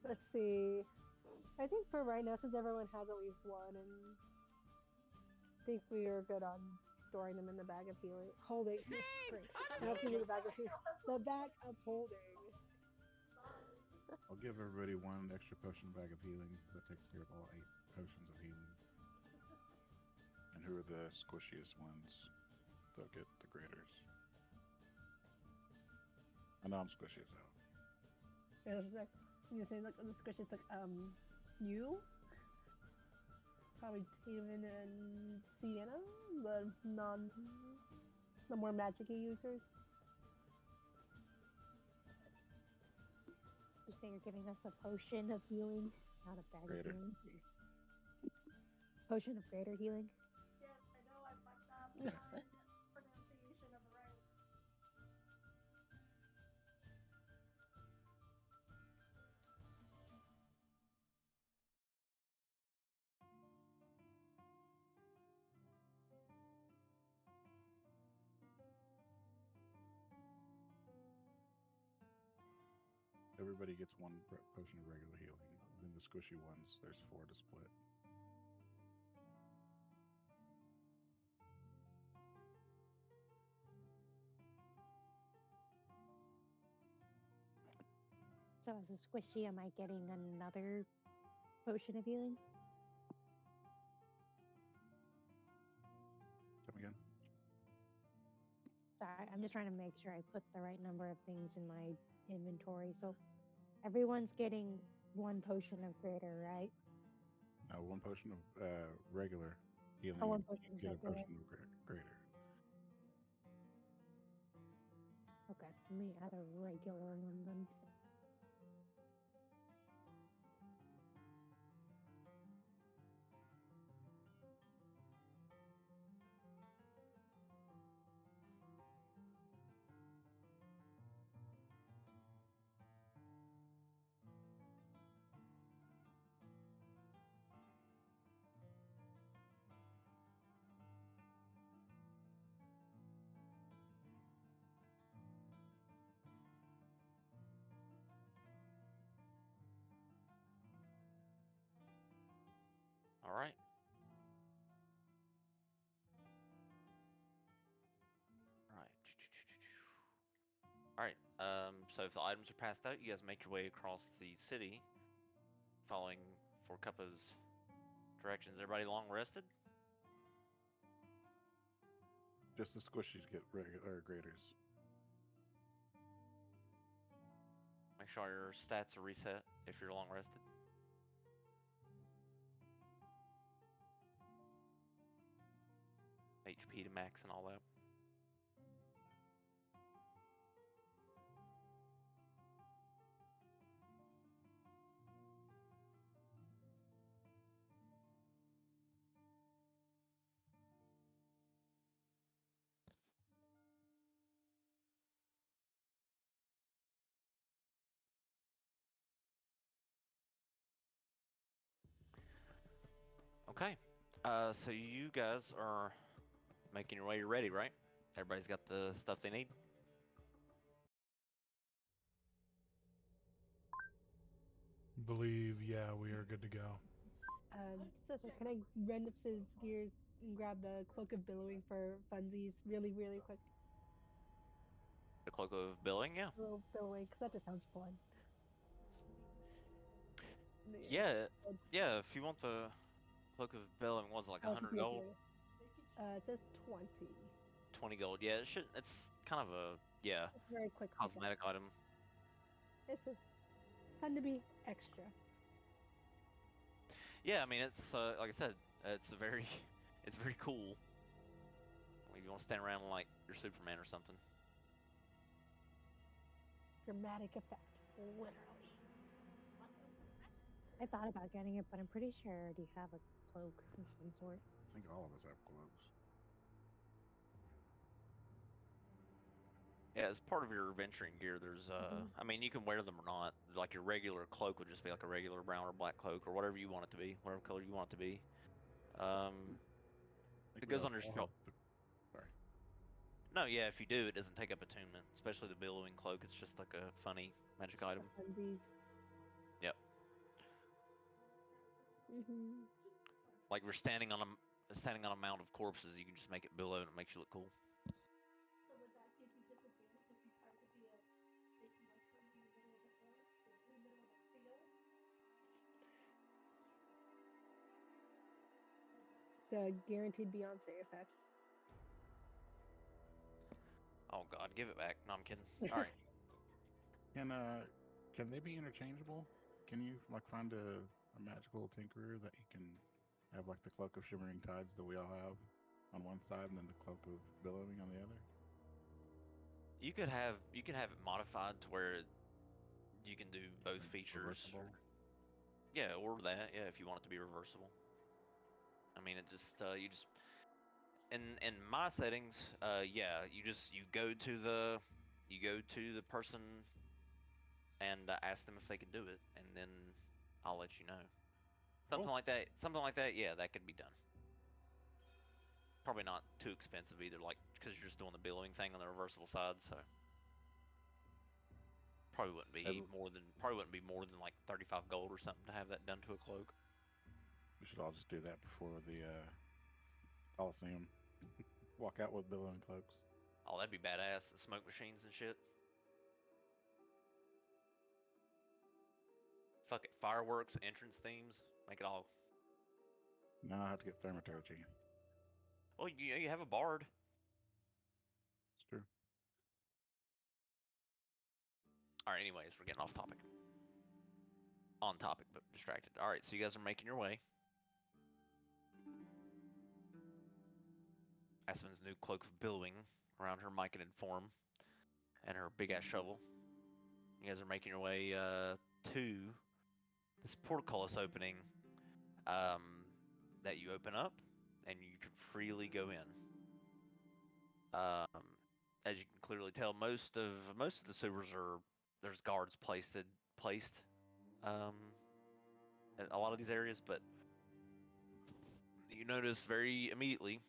Let's see. I think for right now, since everyone has at least one, and I think we are good on storing them in the bag of healing. Holding. Not the bag of healing. The bag of holding. I'll give everybody one extra potion bag of healing. That takes care of all 8 potions of healing. And who are the squishiest ones? They'll get the graders. I know I'm squishy as hell. Yeah, it's like, you say like the squish. It's like you, probably Taven and Sienna, the more magic-y users. You say you're giving us a potion of healing, not a bag Greater. of healing. Potion of greater healing. Yes, I know I fucked up my pronunciation of right. Everybody gets one potion of regular healing. Then the squishy ones, there's 4 to split. So as a squishy, am I getting another potion of healing? Come again? Sorry, I'm just trying to make sure I put the right number of things in my inventory. So everyone's getting one potion of greater, right? No, 1 potion of regular healing. Oh, one and potion of you get a regular. potion of greater. Okay, let me add a regular one then. All right. All right. So if the items are passed out, you guys make your way across the city, following Forcuppa's directions. Everybody long rested? Just the squishies get regular graders. Make sure your stats are reset if you're long rested. HP to max and all that. Okay. So you guys are making your way. You're ready, right? Everybody's got the stuff they need. Believe, yeah, we are good to go. So can I run to Fizz Gears and grab the Cloak of Billowing for funsies really, really quick? The Cloak of Billing, yeah. A little billowing, because that just sounds fun. Yeah, yeah. If you want the Cloak of Billing, was it like I'll just 100 make gold? it says 20. 20 gold. Yeah, it should. It's kind of a Just very quick. cosmetic item. It's fun to be extra. Yeah, I mean it's like I said, it's it's very cool. If you want to stand around like you're Superman or something. Dramatic effect, literally. I thought about getting it, but I'm pretty sure I already have a cloak of some sort. I think all of us have cloaks. Yeah, as part of your adventuring gear, there's I mean, you can wear them or not. Like your regular cloak would just be like a regular brown or black cloak or whatever you want it to be, whatever color you want it to be. Like It we goes all, on your all shoulder. have the, sorry. No, yeah, if you do, it doesn't take up attunement. Especially the billowing cloak. It's just like a funny magic item. Funsies. Yep. Mhm. Like we're standing on a mound of corpses. You can just make it billow, and it makes you look cool. So would that give you disadvantage if you try to be a big mushroom in the middle of the forest or in the middle of a field? The guaranteed Beyonce effect. Oh God, give it back. No, I'm kidding. All right. Can they be interchangeable? Can you like find a magical tinkerer that you can have like the cloak of shimmering tides that we all have on one side, and then the cloak of billowing on the other? You can have it modified to where you can do both It's features. reversible. Yeah, or that. Yeah, if you want it to be reversible. I mean, it just you just in my settings, yeah, you go to the person and ask them if they can do it, and then I'll let you know. Cool. Something like that. Yeah, that could be done. Probably not too expensive either, like because you're just doing the billowing thing on the reversible side, so Maybe probably wouldn't be more than like 35 gold or something to have that done to a cloak. we should all just do that before the Coliseum. Walk out with billowing cloaks. Oh, that'd be badass. The smoke machines and shit. Fuck it, fireworks, entrance themes, make it all. Now I have to get thaumaturgy. Well, you have a bard. It's true. All right. Anyways, we're getting off topic. On topic, but distracted. All right. So you guys are making your way. Aspen's new cloak of billowing around her myconid form and her big ass shovel. You guys are making your way to this portcullis opening um, that you open up, and you can freely go in. Um, as you can clearly tell, most of the sewers are there's guards placed um, at a lot of these areas, but you notice very immediately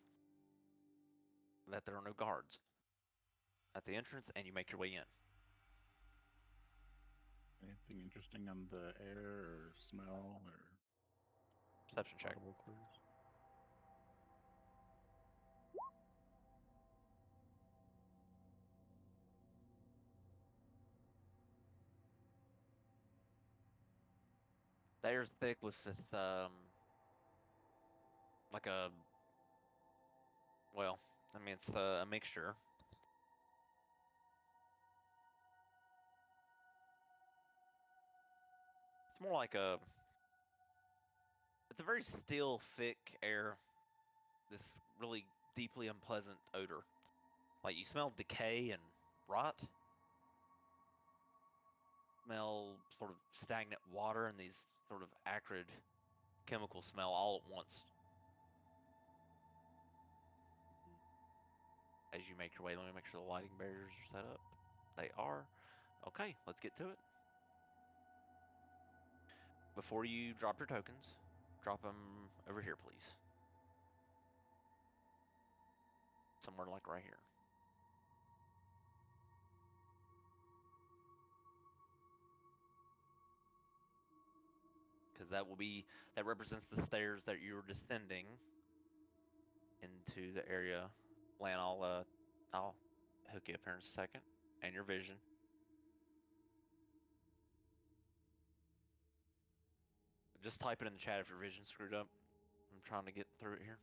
that there are no guards at the entrance, and you make your way in. Anything interesting on the air or smell or Perception check. audible clues? The air's thick with this like a well, I mean it's a mixture. It's more like it's a very still, thick air. This really deeply unpleasant odor. Like you smell decay and rot. Smell sort of stagnant water and these sort of acrid chemical smell all at once. As you make your way, let me make sure the lighting barriers are set up. They are. Okay, let's get to it. Before you drop your tokens, drop them over here, please. Somewhere like right here. Because that represents the stairs that you're descending into the area. Lan, I'll hook you up here in a second, and your vision. Just type it in the chat if your vision's screwed up. I'm trying to get through it here.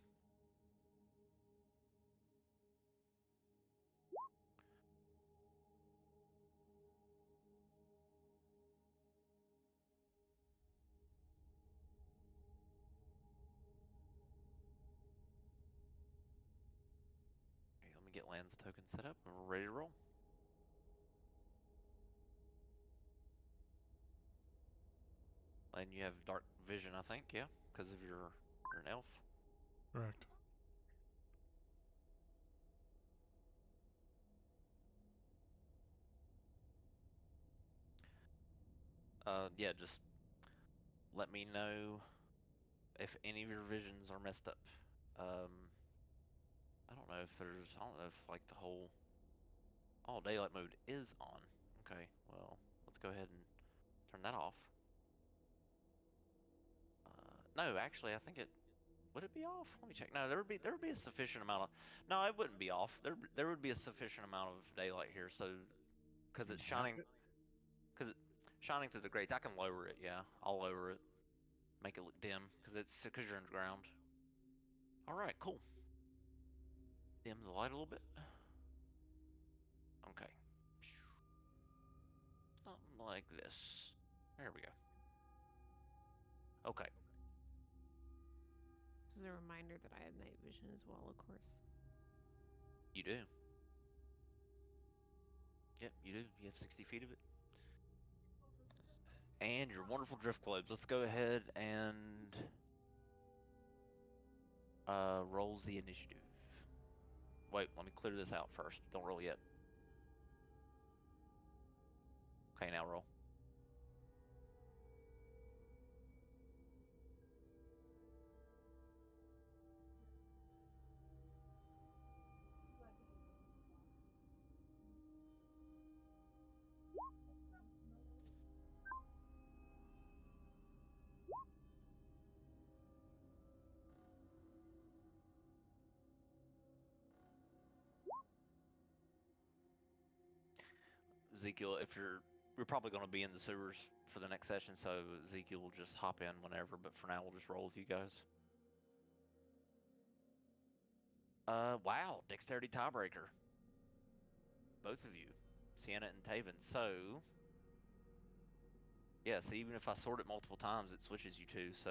Okay, let me get Lan's token set up, and we're ready to roll. And you have dark vision, I think, yeah, because of you're an elf. Correct. Yeah, just let me know if any of your visions are messed up. Um, I don't know if like the whole all daylight mode is on. Okay, well, let's go ahead and turn that off. No, actually, I think it would it be off? Let me check. No, there would be a sufficient amount of. No, it wouldn't be off. There would be a sufficient amount of daylight here. So because Can it's you cap shining, it? because it's shining through the grates, I can lower it. Yeah, I'll lower it, make it look dim because you're underground. All right, cool. Dim the light a little bit. Okay. Something like this. There we go. Okay. This is a reminder that I have night vision as well, of course. You do. Yep, you do. You have 60 feet of it. And your wonderful drift globes. Let's go ahead and rolls the initiative. Wait, let me clear this out first. Don't roll yet. Okay, now roll. Ezekiel, if we're probably going to be in the sewers for the next session, so Ezekiel will just hop in whenever, but for now we'll just roll with you guys. Wow, dexterity tiebreaker. Both of you, Sienna and Taven. So, yeah, so even if I sort it multiple times, it switches you two. So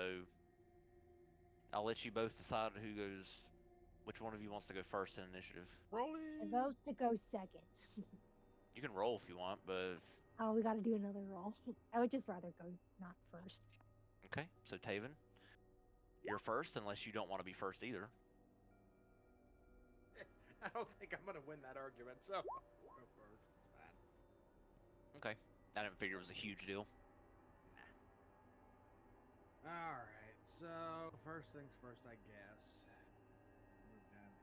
I'll let you both decide which one of you wants to go first in initiative. I Rolling. vote to go second. You can roll if you want, but Oh, we got to do another roll. I would just rather go not first. okay. So Taven, you're first unless you don't want to be first either. I don't think I'm gonna win that argument, so go first. It's fine. Okay. I didn't figure it was a huge deal. All right. So first things first, I guess. Move down.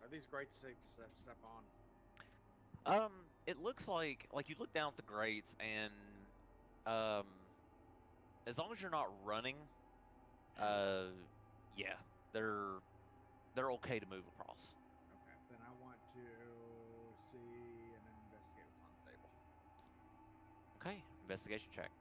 Are these grates safe to step on? It looks like you look down at the grates and um, as long as you're not running, uh, yeah, they're okay to move across. Okay. Then I want to see and investigate what's on the table. Okay, investigation check.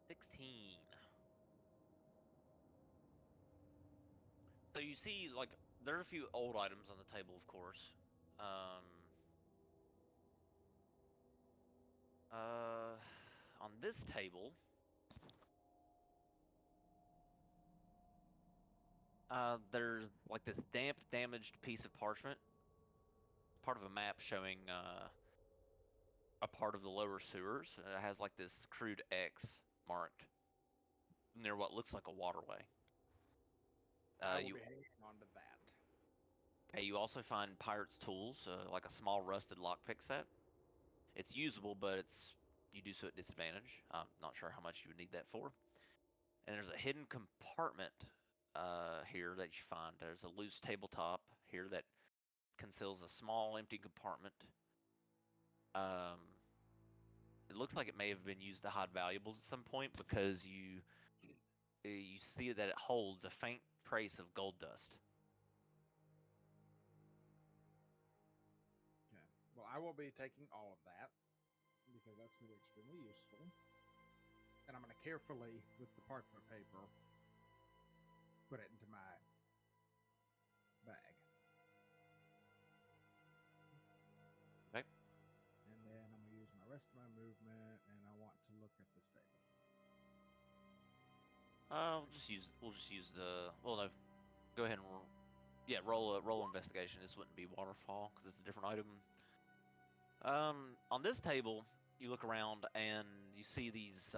$16. So you see, like, there are a few old items on the table, of course. Um, uh, on this table, there's like this damp, damaged piece of parchment, part of a map showing a part of the lower sewers. It has like this crude X marked near what looks like a waterway. I will You be hanging on to that. okay, you also find pirates' tools, like a small rusted lockpick set. It's usable, but you do so at disadvantage. I'm not sure how much you would need that for. And there's a hidden compartment here that you find. There's a loose tabletop here that conceals a small empty compartment. Um, it looks like it may have been used to hide valuables at some point because you see that it holds a faint trace of gold dust. Okay. Well, I will be taking all of that because that's going to be extremely useful. And I'm going to carefully, with the parchment paper, put it into my bag. Okay. And then I'm going to use my rest of my movement, and I want to look at this table. We'll just use the. Well, no. Go ahead and roll investigation. This wouldn't be waterfall because it's a different item. On this table, you look around and you see these.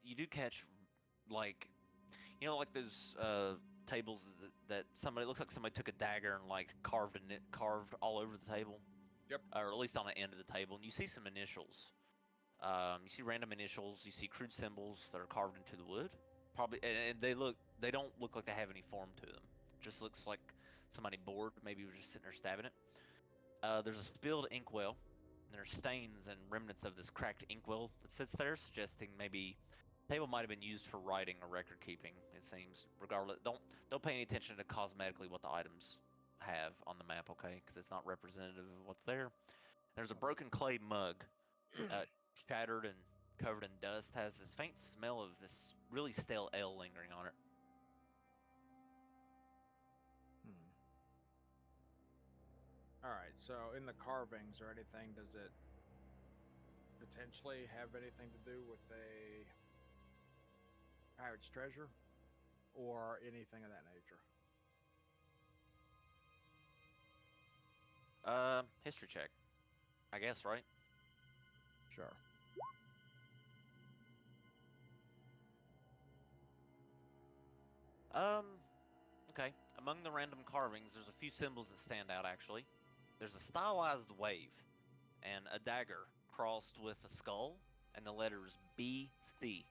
You do catch like like those tables that somebody looks like somebody took a dagger and like carved all over the table. Yep. Or at least on the end of the table, and you see some initials. You see random initials. You see crude symbols that are carved into the wood. Probably, and they don't look like they have any form to them. Just looks like somebody bored, maybe was just sitting there stabbing it. There's a spilled inkwell. And there's stains and remnants of this cracked inkwell that sits there, suggesting maybe the table might have been used for writing or record keeping. It seems. Regardless, don't pay any attention to cosmetically what the items have on the map, okay? Because it's not representative of what's there. There's a broken clay mug, shattered and covered in dust, has this faint smell of this really stale ale lingering on it. All right. So in the carvings or anything, does it potentially have anything to do with a pirate's treasure or anything of that nature? History check, I guess, right? Sure. Okay. Among the random carvings, there's a few symbols that stand out, actually. There's a stylized wave, and a dagger crossed with a skull, and the letters BC.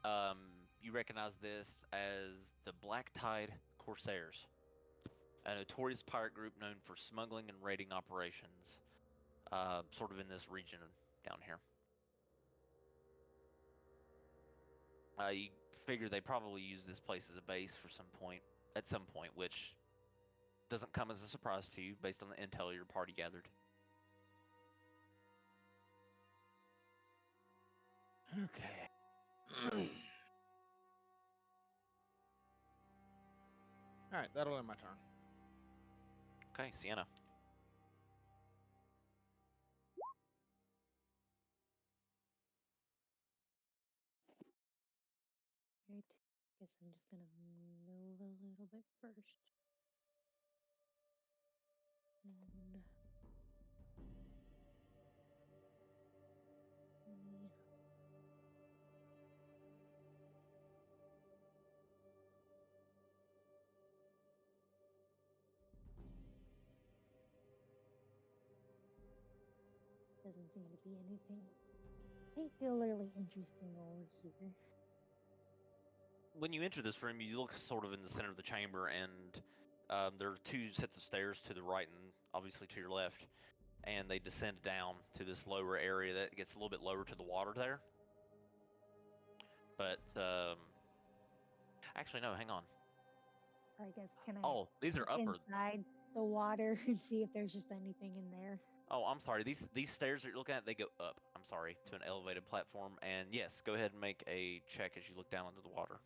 Um, you recognize this as the Black Tide Corsairs, a notorious pirate group known for smuggling and raiding operations, sort of in this region down here. You figure they probably use this place as a base at some point, which doesn't come as a surprise to you based on the intel your party gathered. Okay. All right, that'll end my turn. Okay, Sienna. Right. Guess I'm just gonna move a little bit first. And me. Doesn't seem to be anything particularly interesting over here. When you enter this room, you look sort of in the center of the chamber, and there are two sets of stairs to the right and obviously to your left, and they descend down to this lower area that gets a little bit lower to the water there. But actually, no, hang on. Or I guess can I Oh, these are look upper. inside the water and see if there's just anything in there? Oh, I'm sorry. These stairs that you're looking at, they go up. I'm sorry, to an elevated platform. And yes, go ahead and make a check as you look down into the water.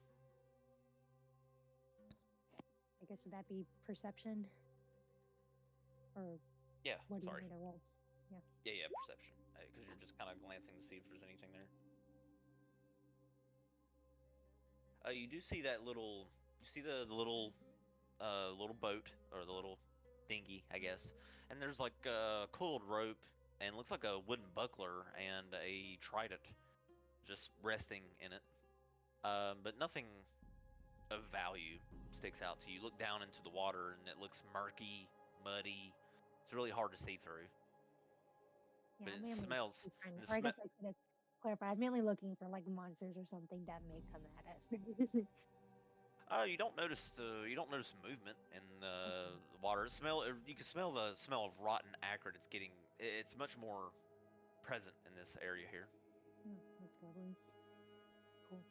I guess would that be perception? Or Yeah, what do sorry. you need to roll? Yeah, perception. Because you're just kind of glancing to see if there's anything there. You do see that little. You see the little boat or the little dinghy, I guess. And there's like a coiled rope and looks like a wooden buckler and a trident just resting in it. But nothing of value sticks out to you. You look down into the water and it looks murky, muddy. It's really hard to see through. Yeah, But I'm it mainly smells. just trying And to, the or I smell. guess I could clarify. I'm mainly looking for like monsters or something that may come at us. You don't notice movement in the water. You can smell the smell of rotten acrid. It's much more present in this area here. That's lovely. Cool.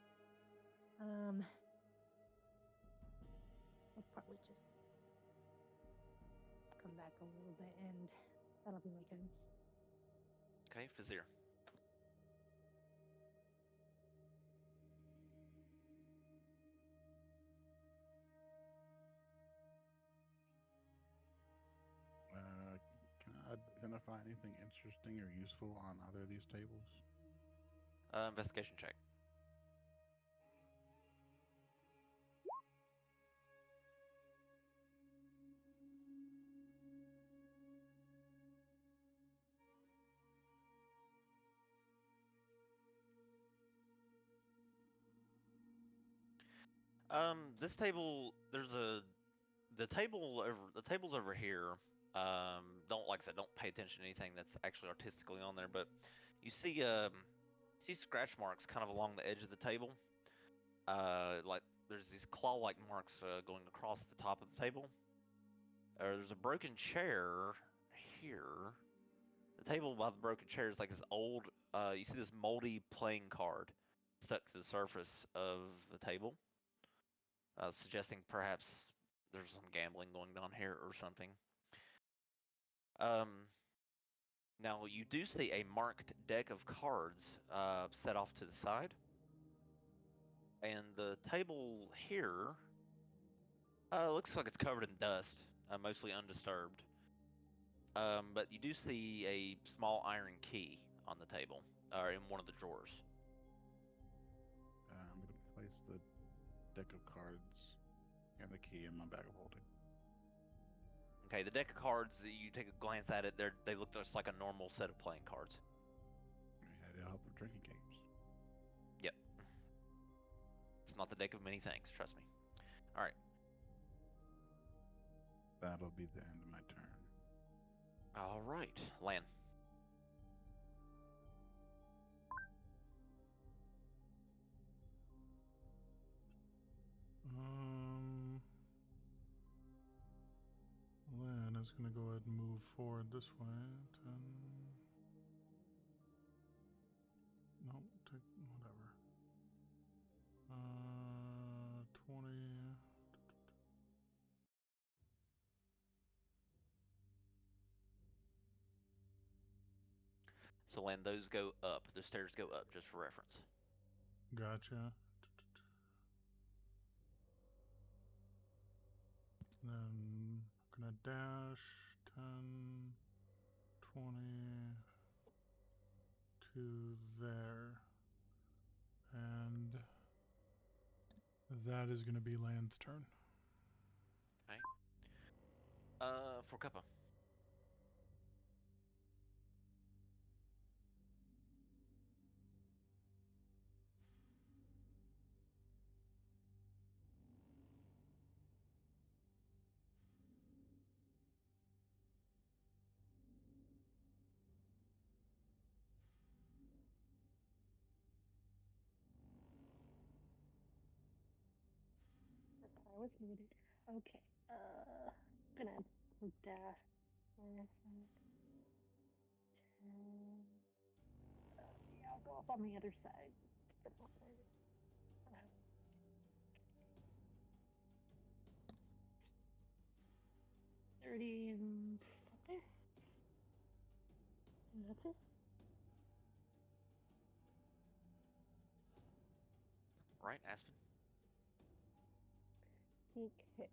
I'll probably just come back a little bit, and that'll be my turn. Okay, Fazir. Can I identify anything interesting or useful on either of these tables? Investigation check. This table, the tables over here. Don't like I said, don't pay attention to anything that's actually artistically on there, but you see scratch marks kind of along the edge of the table. Like there's these claw-like marks going across the top of the table. There's a broken chair here. The table by the broken chair is like this old. You see this moldy playing card stuck to the surface of the table, suggesting perhaps there's some gambling going on here or something. Um, Now you do see a marked deck of cards set off to the side, and the table here looks like it's covered in dust, mostly undisturbed. But you do see a small iron key on the table, or in one of the drawers. I'm going to place the deck of cards and the key in my bag of holding. Okay, the deck of cards, you take a glance at it, they look just like a normal set of playing cards. Yeah, it'll help with drinking games. Yep. It's not the deck of many things, trust me. Alright. That'll be the end of my turn. Alright, Lan. Lan is going to go ahead and move forward this way. 10. No, take whatever. 20. So Lan, those go up. The stairs go up, just for reference. Gotcha. Then gonna dash 10, 20 to there. And that is gonna be Lan's turn. Okay. For Cuppa. I was muted. Okay. Gonna dash. Yeah, I'll go up on the other side. 30 and up there. And that's it. Right, Aspen? Okay.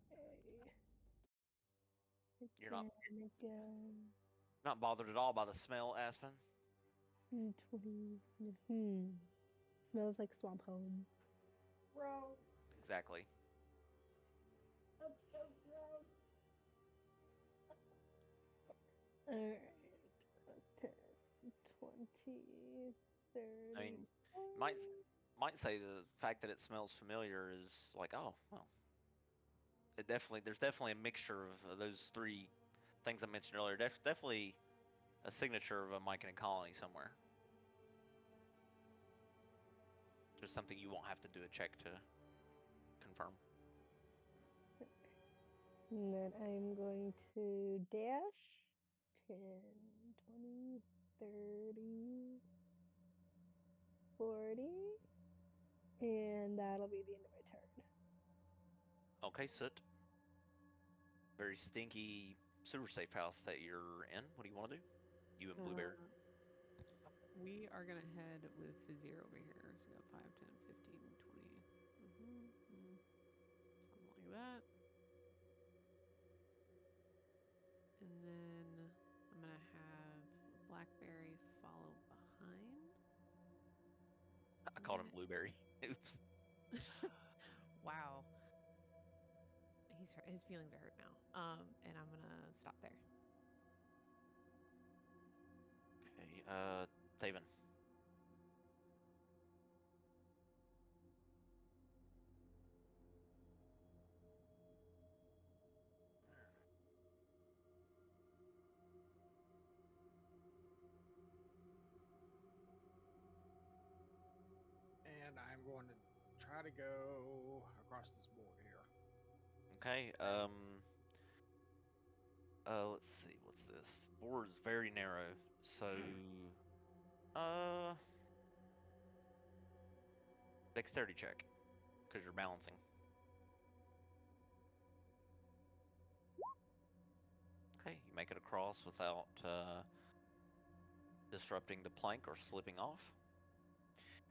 You're not Again. not bothered at all by the smell, Aspen? 20. Smells like swamp home. Gross. Exactly. That's so gross. Alright. That's 10, 20, 30. I mean, might say the fact that it smells familiar is like, oh, well. There's definitely a mixture of those three things I mentioned earlier. Definitely a signature of a Myconid colony somewhere. Just something you won't have to do a check to confirm. And then I'm going to dash 10, 20, 30, 40. And that'll be the end of my turn. Okay, Soot. Very stinky sewer safe house that you're in. What do you want to do? You and Blueberry. We are going to head with Vizier over here. So we got 5, 10, 15, 20. Something like that. And then I'm going to have Blackberry follow behind. I called him Blueberry. Oops. Wow. His feelings are hurt now. And I'm going to stop there. Okay, Taven. going to try to go across this board here. Okay. Let's see. What's this? Board is very narrow. So, uh, dexterity check, because you're balancing. Okay, you make it across without disrupting the plank or slipping off.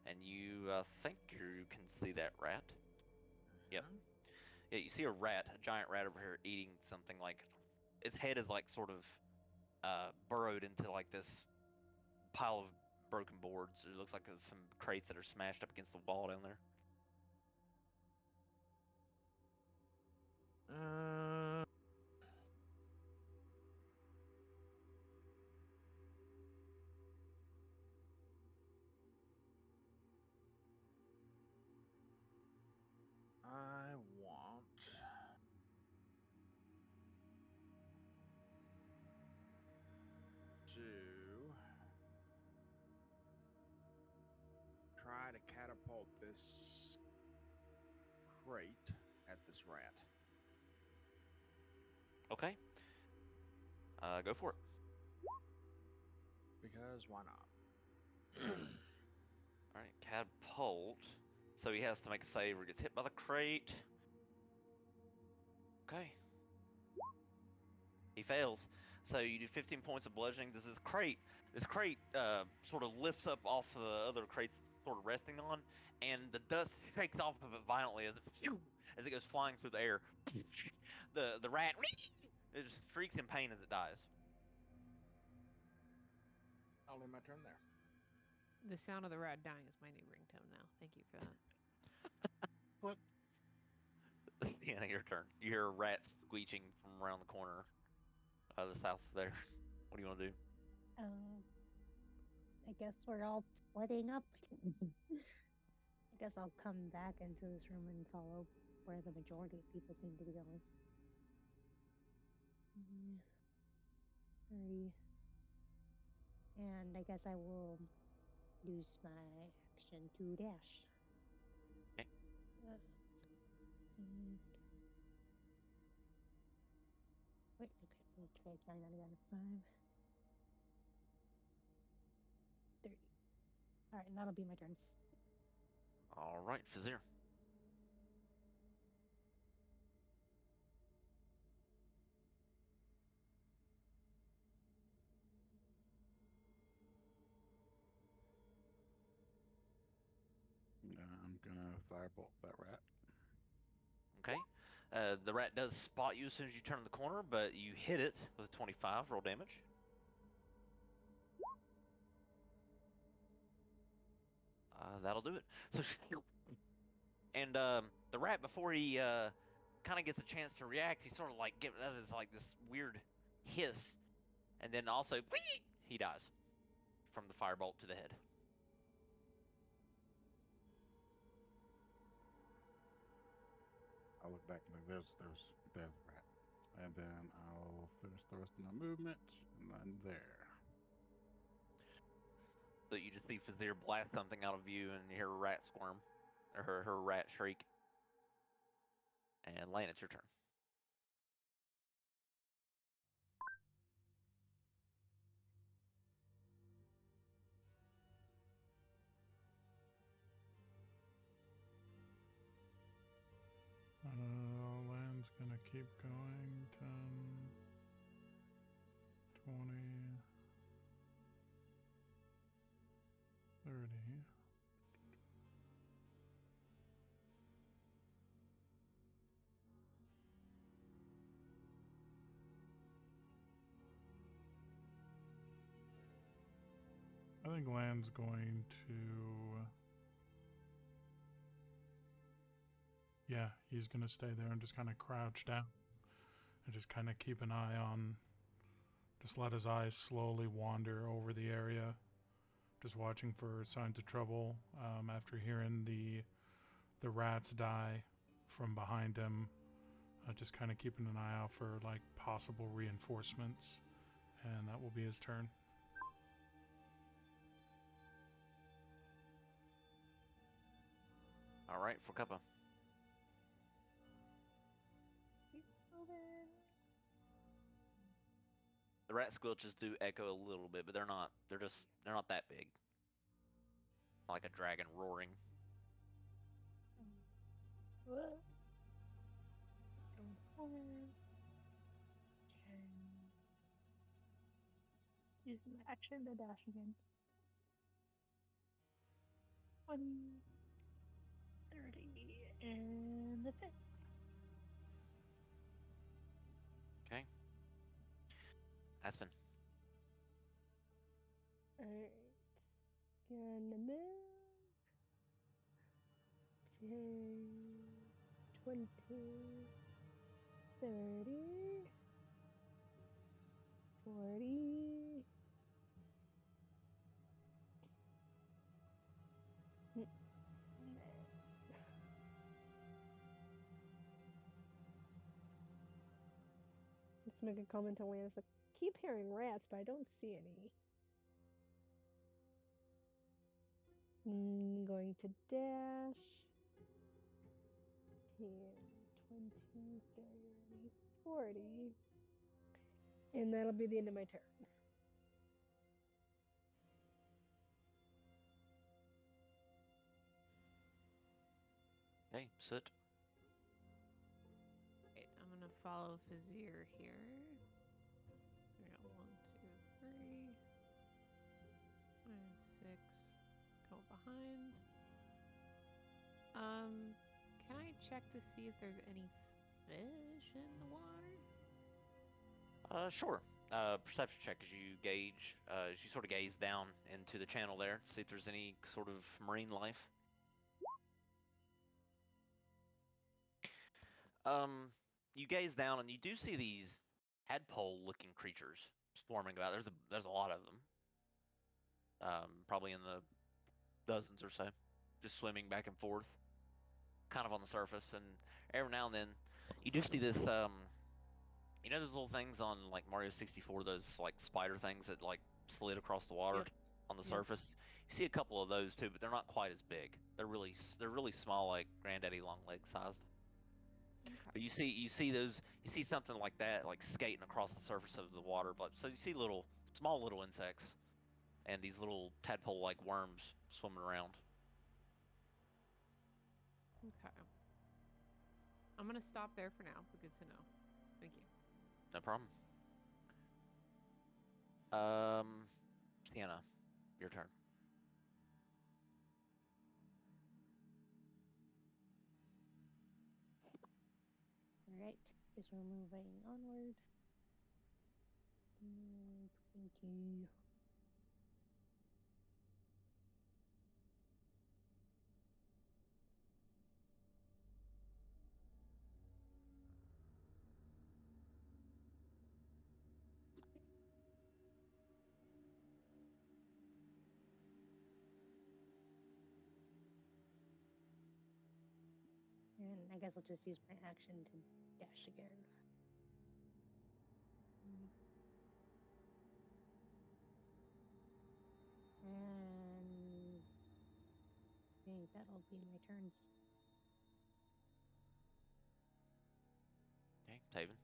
And you think you can see that rat. Yep. Mhm. Yeah, you see a rat, a giant rat over here eating something like its head is like sort of burrowed into like this pile of broken boards. It looks like there's some crates that are smashed up against the wall down there. I want to try to catapult this crate at this rat. Okay. Go for it. Because why not? All right, catapult. So he has to make a save or gets hit by the crate. Okay. He fails. So you do 15 points of bludgeoning. This crate sort of lifts up off the other crates sort of resting on, and the dust shakes off of it violently as it goes flying through the air. The rat it just shrieks in pain as it dies. I'll end my turn there. The sound of the rat dying is my new ringtone now. Thank you for that. Yeah, your turn. You hear a rat screeching from around the corner of the south there. What do you want to do? I guess we're all splitting up. I guess I'll come back into this room and follow where the majority of people seem to be going. 30. And I guess I will use my action to dash. Okay. Wait, okay, let's try that again. 5. 30. Alright, and that'll be my turn. All right, Fazir. I'm gonna firebolt that rat. Okay. The rat does spot you as soon as you turn the corner, but you hit it with a 25. Roll damage. That'll do it. So, and the rat, before he kind of gets a chance to react, he sort of like gives like this weird hiss, and then also he dies from the firebolt to the head. I'll look back and like, there's the rat. And then I'll finish the rest of my movement, and then there. So you just see Fazir blast something out of view, and you hear a rat squirm, or her rat shriek. And Lane, it's your turn. Land's gonna keep going. 10, 20, 30. I think Land's going to... Yeah, he's going to stay there and just kind of crouch down and just kind of keep an eye on... Just let his eyes slowly wander over the area, just watching for signs of trouble. After hearing the rats die from behind him, just kind of keeping an eye out for like possible reinforcements, and that will be his turn. All right, for Cuppa. Keep moving. The rat squelches do echo a little bit, but they're not. They're not that big. Like a dragon roaring. What? Going forward. Okay. Use my action to dash again. 20, 30, and that's it. Okay. Aspen. Alright. Gonna move 10, 20, 30, 40. Let's make a comment to Lance. Like, keep hearing rats, but I don't see any. Going to dash. 10, 20, 30, 40. And that'll be the end of my turn. Okay, Soot. Right, I'm gonna follow Fazir here. So we got 1, 2, 3, 5, 6. Go behind. Can I check to see if there's any fish in the water? Sure. Perception check as you gauge, as you sort of gaze down into the channel there, see if there's any sort of marine life. You gaze down and you do see these tadpole-looking creatures swarming about. There's a lot of them. Probably in the dozens or so, just swimming back and forth, kind of on the surface. And every now and then, you do see this. You know those little things on like Mario 64, those like spider things that like slid across the water Yep. on the Yep. surface. You see a couple of those too, but they're not quite as big. They're really small, like granddaddy long leg sized. Okay. But you see something like that, like skating across the surface of the water. But so you see small little insects, and these little tadpole-like worms swimming around. Okay. I'm gonna stop there for now, but good to know. Thank you. No problem. Sienna, your turn. Alright, guess we're moving onward. 20. And I guess I'll just use my action to dash again. And I think that'll be my turn. Okay, Taven.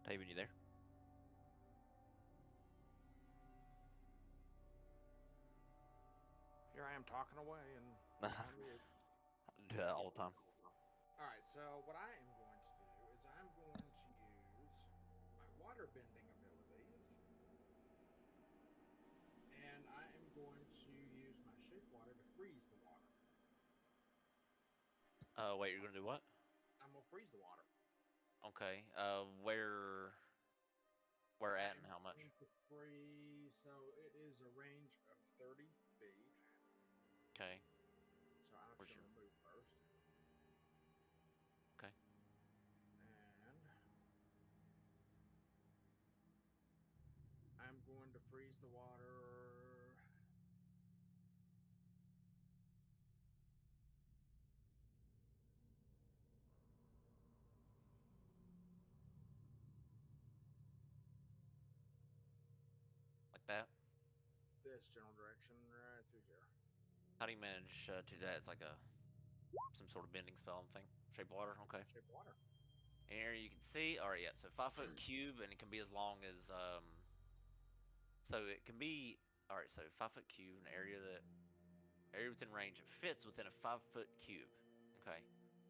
Taven, you there? Here I am talking away and I'm mute. Do that all the time. Alright, so what I am going to do is I'm going to use my water bending abilities. And I am going to use my shape water to freeze the water. Wait, you're gonna do what? I'm gonna freeze the water. Okay. Where at and how much? Going to freeze so it is a range of 30 feet. Okay. So I'm Where's just your- going to move first. Okay. And I'm going to freeze the water. Like that. This general direction right through here. How do you manage to do that? It's like some sort of bending spell thing. Shape water. Okay. Shape water. An area you can see. All right. Yeah. So 5-foot cube, and it can be as long as So it can be. All right. So 5-foot cube, an area within range. It fits within a 5-foot cube. Okay.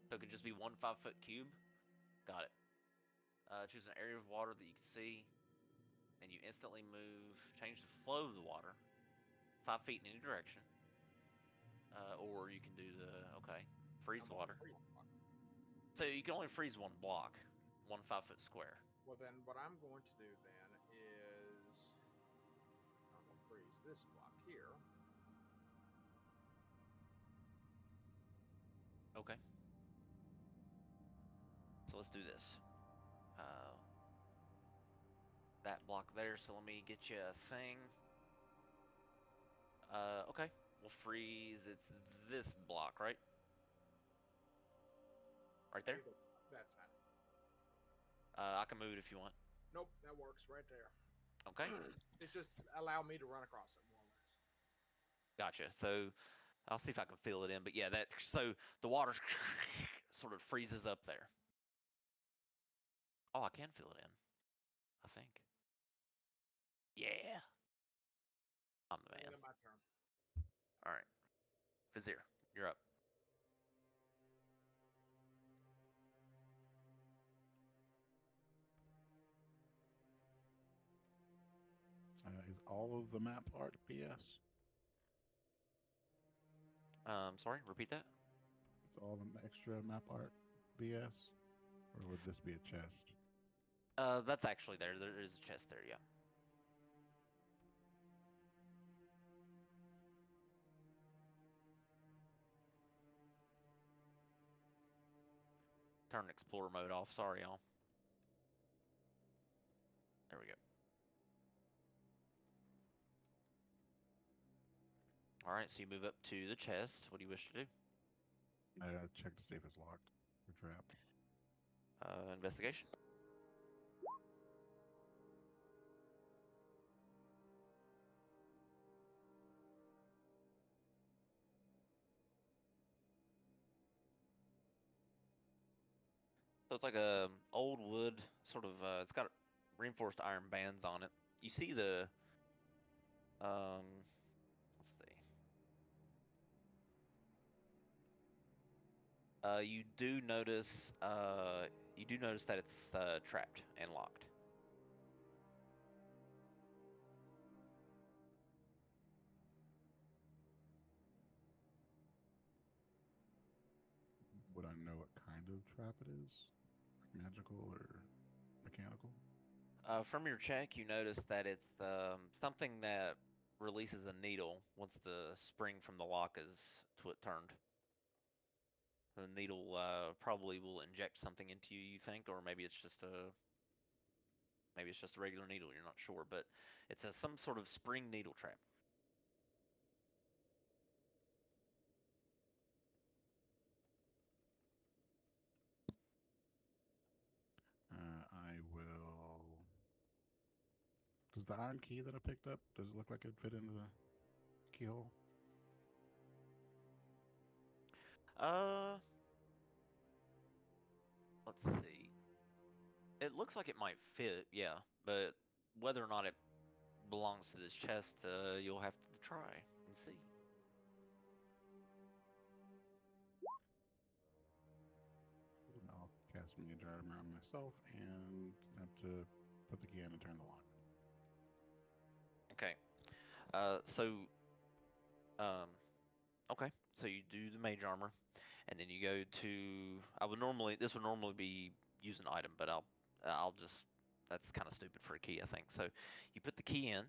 So it could just be one 5-foot cube. Got it. Choose an area of water that you can see, and you instantly change the flow of the water 5 feet in any direction. Or you can do freeze I'm going to water. freeze the water. So you can only freeze one block, one 5-foot square. Well, then what I'm going to do then is I'm going to freeze this block here. Okay. So let's do this. That block there. So let me get you a thing. Okay. We'll freeze. It's this block, right? Right there. Either. That's fine. I can move it if you want. Nope, that works right there. Okay. It's just allow me to run across it more or less. Gotcha. So I'll see if I can fill it in. But yeah, so the water sort of freezes up there. Oh, I can fill it in. I think. Yeah. I'm the And man. then my turn. All right. Vizier, you're up. Is all of the map art BS? Sorry, repeat that. Is all the extra map art BS? Or would this be a chest? That's actually there. There is a chest there, yeah. Turn explorer mode off. Sorry, y'all. There we go. All right, so you move up to the chest. What do you wish to do? Check to see if it's locked or trapped. Investigation. So it's like a old wood, sort of. It's got reinforced iron bands on it. You see let's see. You do notice that it's trapped and locked. Would I know what kind of trap it is? Like magical or mechanical? From your check, you notice that it's something that releases a needle once the spring from the lock is turned. The needle probably will inject something into you, you think, or maybe it's just a regular needle. You're not sure, but it's some sort of spring needle trap. I will. Does the iron key that I picked up, does it look like it'd fit into the keyhole? Uh, let's see. It looks like it might fit, yeah, but whether or not it belongs to this chest, you'll have to try and see. I'll cast Mage Armor on myself and have to put the key in and turn the lock. Okay. Okay, so you do the mage armor, and then you go to. This would normally be use an item, but I'll just. That's kind of stupid for a key, I think. So you put the key in,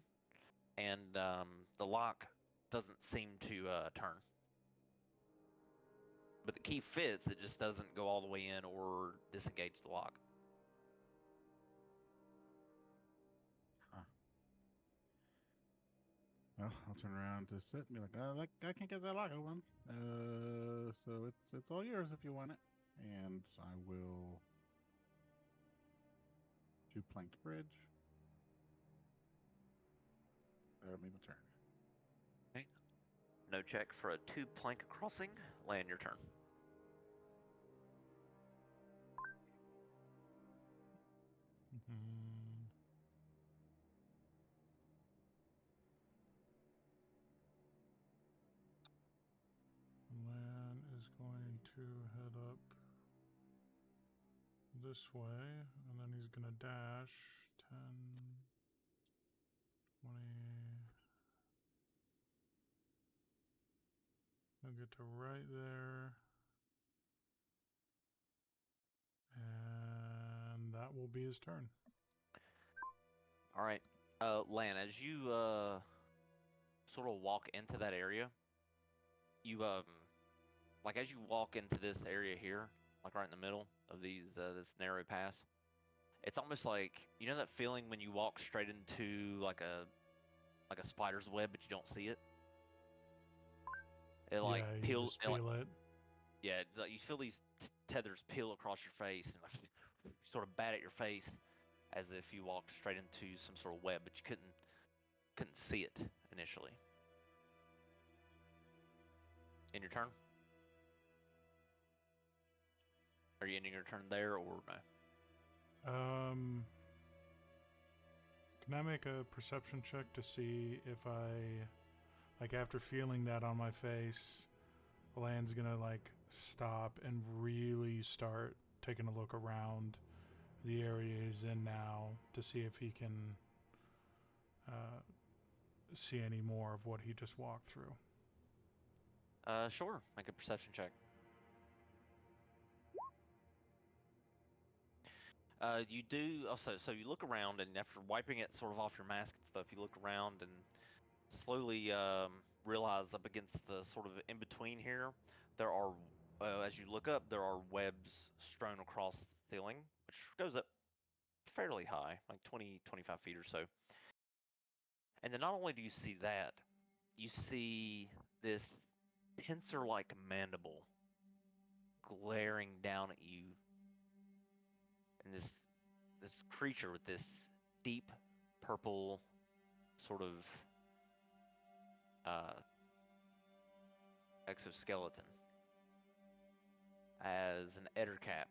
and the lock doesn't seem to turn. But the key fits, it just doesn't go all the way in or disengage the lock. Well, I'll turn around to sit and be like, I can't get that lock open. So it's all yours if you want it. And I will do planked bridge. That'll be my turn. Okay. No check for a 2-plank crossing. Land your turn. Mm, Lan is going to head up this way, and then he's going to dash 10, 20. He'll get to right there. And that will be his turn. All right. Lan, as you sort of walk into that area, you like as you walk into this area here, like right in the middle of this narrow pass, it's almost like, you know that feeling when you walk straight into like a spider's web but you don't see it? It like Yeah, you peels. just feel it. Yeah, it's like you feel these tethers peel across your face, and like, you sort of bat at your face as if you walked straight into some sort of web, but you couldn't see it initially. In your turn? Are you ending your turn there or no? Can I make a perception check to see if I, like, after feeling that on my face, Lan's gonna like stop and really start taking a look around the area he's in now to see if he can see any more of what he just walked through. Sure. Make a perception check. You do also. So you look around, and after wiping it sort of off your mask and stuff, you look around and slowly realize up against the sort of in between here, there are, as you look up, there are webs strewn across the ceiling, which goes up fairly high, like 20, 25 feet or so. And then not only do you see that, you see this pincer-like mandible glaring down at you, and this creature with this deep purple sort of uh, exoskeleton as an ettercap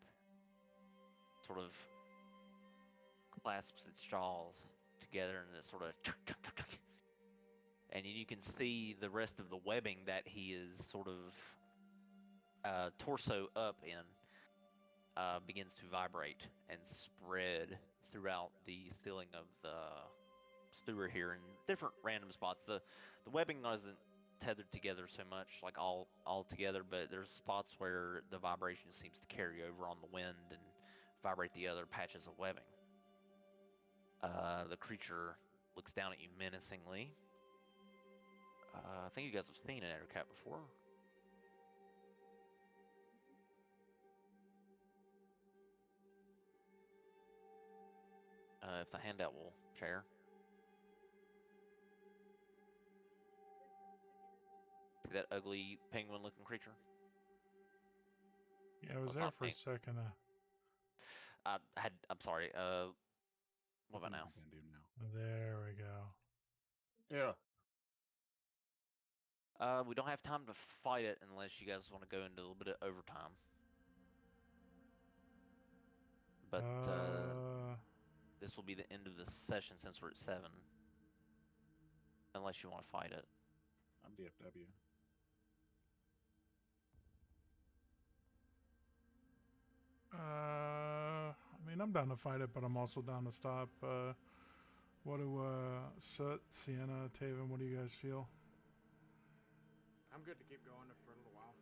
sort of clasps its jaws together and it sort of and you can see the rest of the webbing that he is sort of torso up in begins to vibrate and spread throughout the ceiling of the sewer here in different random spots. The webbing isn't tethered together so much, like all together, but there's spots where the vibration seems to carry over on the wind and vibrate the other patches of webbing. The creature looks down at you menacingly. I think you guys have seen an ettercap before. If the handout will share. See that ugly penguin-looking creature? Yeah, I was there for a second. I'm sorry. What about now? There we go. Yeah. We don't have time to fight it unless you guys want to go into a little bit of overtime. But this will be the end of the session since we're at 7. Unless you want to fight it. I'm DFW. I mean, I'm down to fight it, but I'm also down to stop. What do Soot, Sienna, Taven, what do you guys feel? I'm good to keep going for a little while.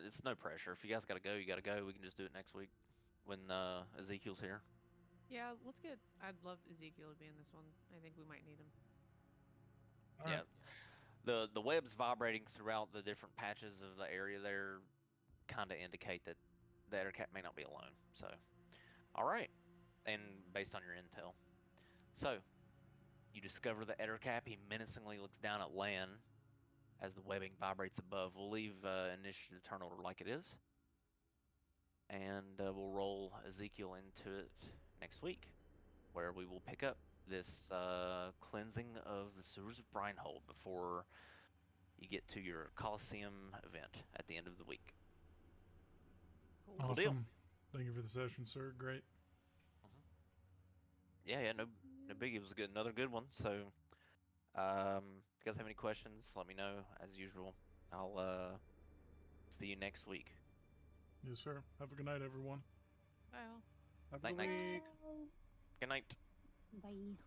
It's no pressure. If you guys gotta go, you gotta go. We can just do it next week when Ezekiel's here. Yeah, let's get. I'd love Ezekiel to be in this one. I think we might need him. All right. The webs vibrating throughout the different patches of the area there kind of indicate that the Ettercap may not be alone. So, all right, and based on your intel, so you discover the Ettercap. He menacingly looks down at land as the webbing vibrates above. We'll leave initiative turnover like it is, and we'll roll Ezekiel into it next week, where we will pick up this cleansing of the sewers of Brinehold before you get to your Coliseum event at the end of the week. Cool. Cool deal. Awesome. Thank you for the session, sir. Great. Yeah, no biggie. It was another good one. So, if you guys have any questions, let me know as usual. I'll see you next week. Yes, sir. Have a good night, everyone. Bye all. Have a Night, good night. week. Good night. Bye.